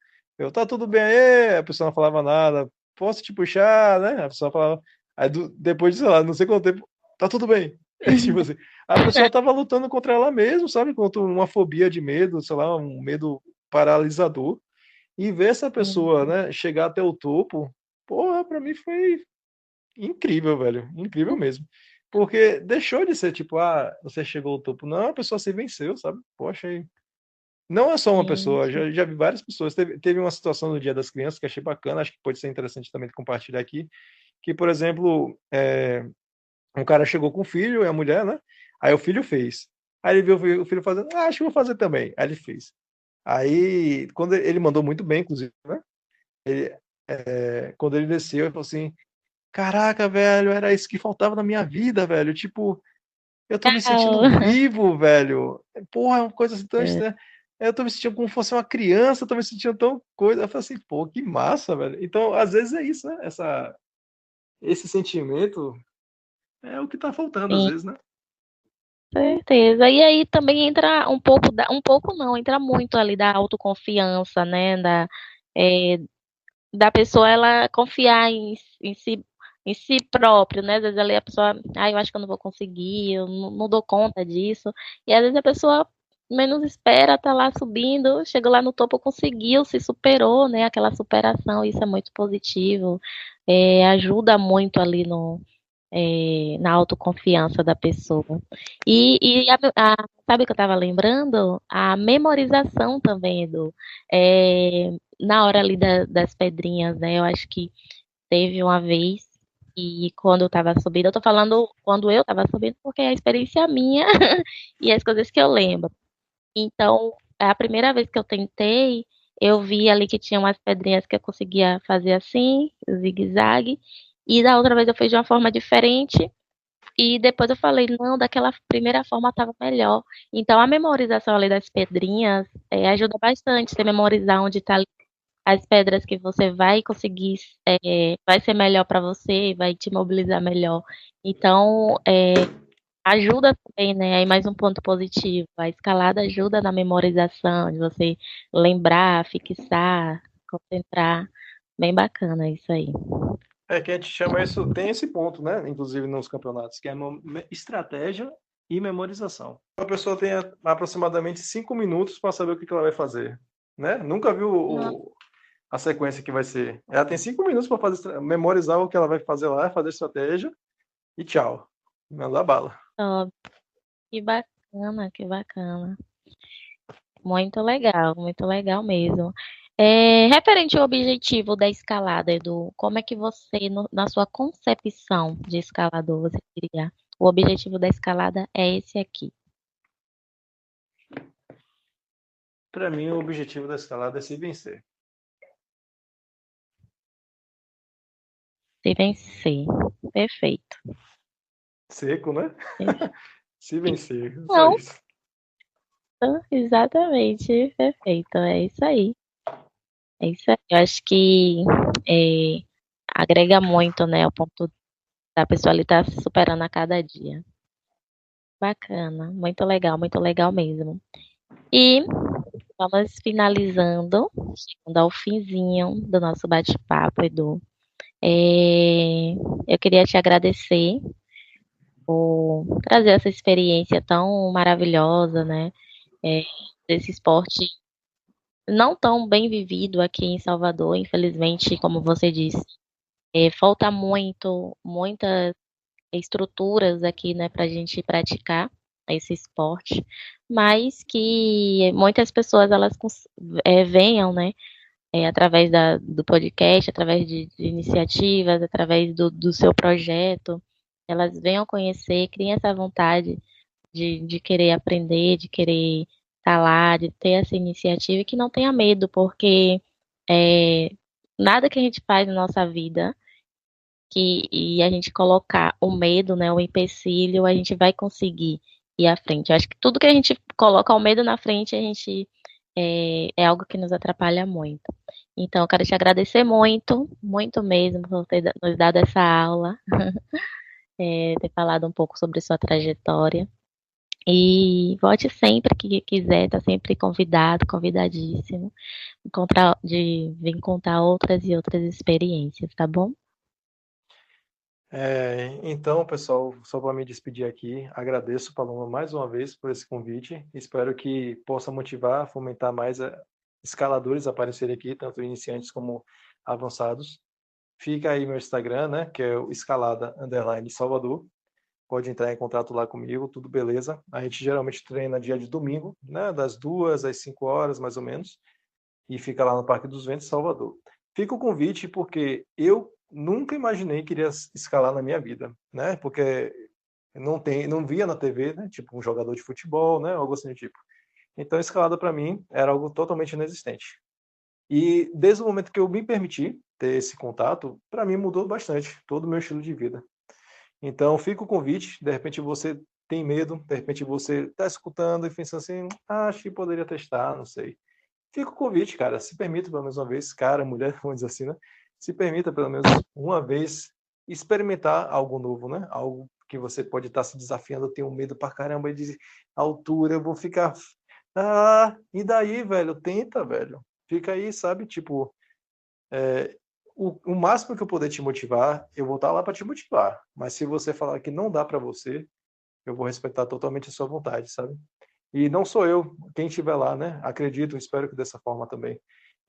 "Tá tudo bem aí?", a pessoa não falava nada. "Posso te puxar?", né, a pessoa falava. Aí depois de, sei lá, não sei quanto tempo: "Tá tudo bem". É tipo assim, a pessoa estava lutando contra ela mesma, sabe, contra uma fobia de medo, sei lá, um medo paralisador. E ver essa sim, pessoa, né, chegar até o topo, porra, pra mim foi incrível, velho, incrível mesmo. Porque deixou de ser tipo: "Ah, você chegou ao topo", não, a pessoa se venceu, sabe. Poxa, e não é só uma sim, pessoa, sim. já vi várias pessoas. Teve uma situação no Dia das Crianças que achei bacana, acho que pode ser interessante também compartilhar aqui, que, por exemplo, um cara chegou com o filho e a mulher, né, aí o filho fez. Aí ele viu o filho fazendo: "Ah, acho que eu vou fazer também". Aí ele fez. Aí, quando ele mandou muito bem, inclusive, né, ele, quando ele desceu, ele falou assim: "Caraca, velho, era isso que faltava na minha vida, velho, tipo, eu tô me sentindo Legal. vivo, velho. Porra, é uma coisa assim tão É, estranha. Eu tô me sentindo como fosse uma criança, eu tô me sentindo tão coisa". Eu falei assim: "Pô, que massa, velho". Então, às vezes é isso, né, esse sentimento é o que tá faltando às sim, vezes, né. certeza. E aí também entra um pouco um pouco não, entra muito ali da autoconfiança, né, eh, da pessoa ela confiar em si próprio, né, às vezes ali a pessoa: "Ai, eu acho que eu não vou conseguir, eu não dou conta disso", e às vezes a pessoa menos espera, tá lá subindo, chegou lá no topo, conseguiu, se superou, né, aquela superação, isso é muito positivo, ajuda muito ali na autoconfiança da pessoa. Sabe o que eu estava lembrando? A memorização também, Edu. Na hora ali das pedrinhas, né? Eu acho que teve uma vez e quando eu estava subindo, eu tô falando quando eu estava subindo, porque é a experiência minha e as coisas que eu lembro. Então, a primeira vez que eu tentei, eu vi ali que tinha umas pedrinhas que eu conseguia fazer assim, zigue-zague, e da outra vez eu fiz de uma forma diferente, e depois eu falei: "Não, daquela primeira forma estava melhor". Então a memorização ali das pedrinhas, ajuda bastante, você memorizar onde tá ali as pedras que você vai conseguir, vai ser melhor para você, vai te mobilizar melhor. Então, ajuda também, né, aí mais um ponto positivo, a escalada ajuda na memorização, de você lembrar, fixar, concentrar. Bem bacana isso aí. É que a gente chama isso, tem esse ponto, né, inclusive nos campeonatos, que é estratégia e memorização. A pessoa tem aproximadamente 5 minutos para saber o que ela vai fazer, né? Nunca viu a sequência que vai ser. Ela tem 5 minutos para fazer, memorizar o que ela vai fazer lá, fazer estratégia e tchau. Mandar bala. Nossa, que bacana, que bacana. Muito legal mesmo. Referente ao objetivo da escalada, Edu, como é que você, na sua concepção de escalador, você diria, o objetivo da escalada é esse aqui, Para mim, o objetivo da escalada é se vencer. se vencer. Perfeito. Seco, né? Perfeito. Se vencer, só Não, isso. exatamente, perfeito, é isso aí. É isso aí. Eu acho que é, agrega muito, né, ao ponto da pessoa ali estar se superando a cada dia. Bacana, muito legal mesmo. E vamos finalizando, chegando ao finzinho do nosso bate-papo, Edu. Eu queria te agradecer por trazer essa experiência tão maravilhosa, né? É, desse esporte não tão bem vivido aqui em Salvador, infelizmente, como você disse. Falta muitas estruturas aqui, né, para a gente praticar esse esporte, mas que muitas pessoas elas venham, né, através do podcast, através de iniciativas, através do seu projeto, elas venham conhecer, criem essa vontade de querer aprender, de querer estar lá, de ter essa iniciativa e que não tenha medo, porque é, nada que a gente faz na nossa vida e a gente colocar o medo, né, o empecilho, a gente vai conseguir ir à frente. Eu acho que tudo que a gente coloca o medo na frente, a gente é algo que nos atrapalha muito. Então, eu quero te agradecer muito, muito mesmo, por ter nos dado essa aula, ter falado um pouco sobre sua trajetória. E volte sempre que quiser, tá sempre convidado, convidadíssimo, de vir contar outras e outras experiências, tá bom? Então, pessoal, só para me despedir aqui, agradeço, Paloma, mais uma vez por esse convite. Espero que possa motivar, fomentar mais escaladores a aparecerem aqui, tanto iniciantes como avançados. Fica aí meu Instagram, né, que é o escalada_Salvador. Pode entrar em contato lá comigo, tudo beleza. A gente geralmente treina dia de domingo, né, das 2 às 5 horas, mais ou menos, e fica lá no Parque dos Ventos, Salvador. Fica o convite porque eu nunca imaginei que iria escalar na minha vida, né? Porque não via na TV, né? Tipo um jogador de futebol, né? Algo assim do tipo. Então, a escalada para mim era algo totalmente inexistente. E desde o momento que eu me permiti ter esse contato, para mim mudou bastante todo o meu estilo de vida. Então, fica o convite. De repente você tem medo, de repente você está escutando e pensa assim, acho que poderia testar, não sei. Fica o convite, cara. Se permita pelo menos uma vez, cara, mulher, vamos dizer assim, né? Se permita pelo menos uma vez experimentar algo novo, né? Algo que você pode estar se desafiando. Eu tenho medo pra caramba de altura, eu vou ficar. Ah, e daí, velho? Tenta, velho. Fica aí, sabe? Tipo, o máximo que eu puder te motivar, eu vou estar lá para te motivar. Mas se você falar que não dá para você, eu vou respeitar totalmente a sua vontade, sabe? E não sou eu, quem estiver lá, né? Acredito, espero que dessa forma também.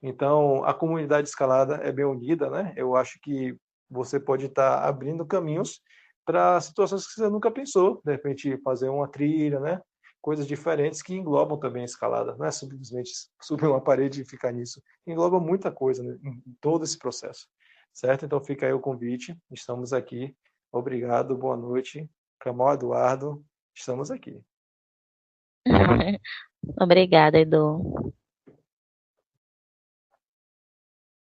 Então, a comunidade escalada é bem unida, né? Eu acho que você pode estar abrindo caminhos para situações que você nunca pensou, de repente fazer uma trilha, né? Coisas diferentes que englobam também a escalada, não é simplesmente subir uma parede e ficar nisso. Engloba muita coisa, né? Em todo esse processo, certo? Então fica aí o convite, estamos aqui. Obrigado, boa noite. Camal Eduardo, estamos aqui. Obrigada, Edu.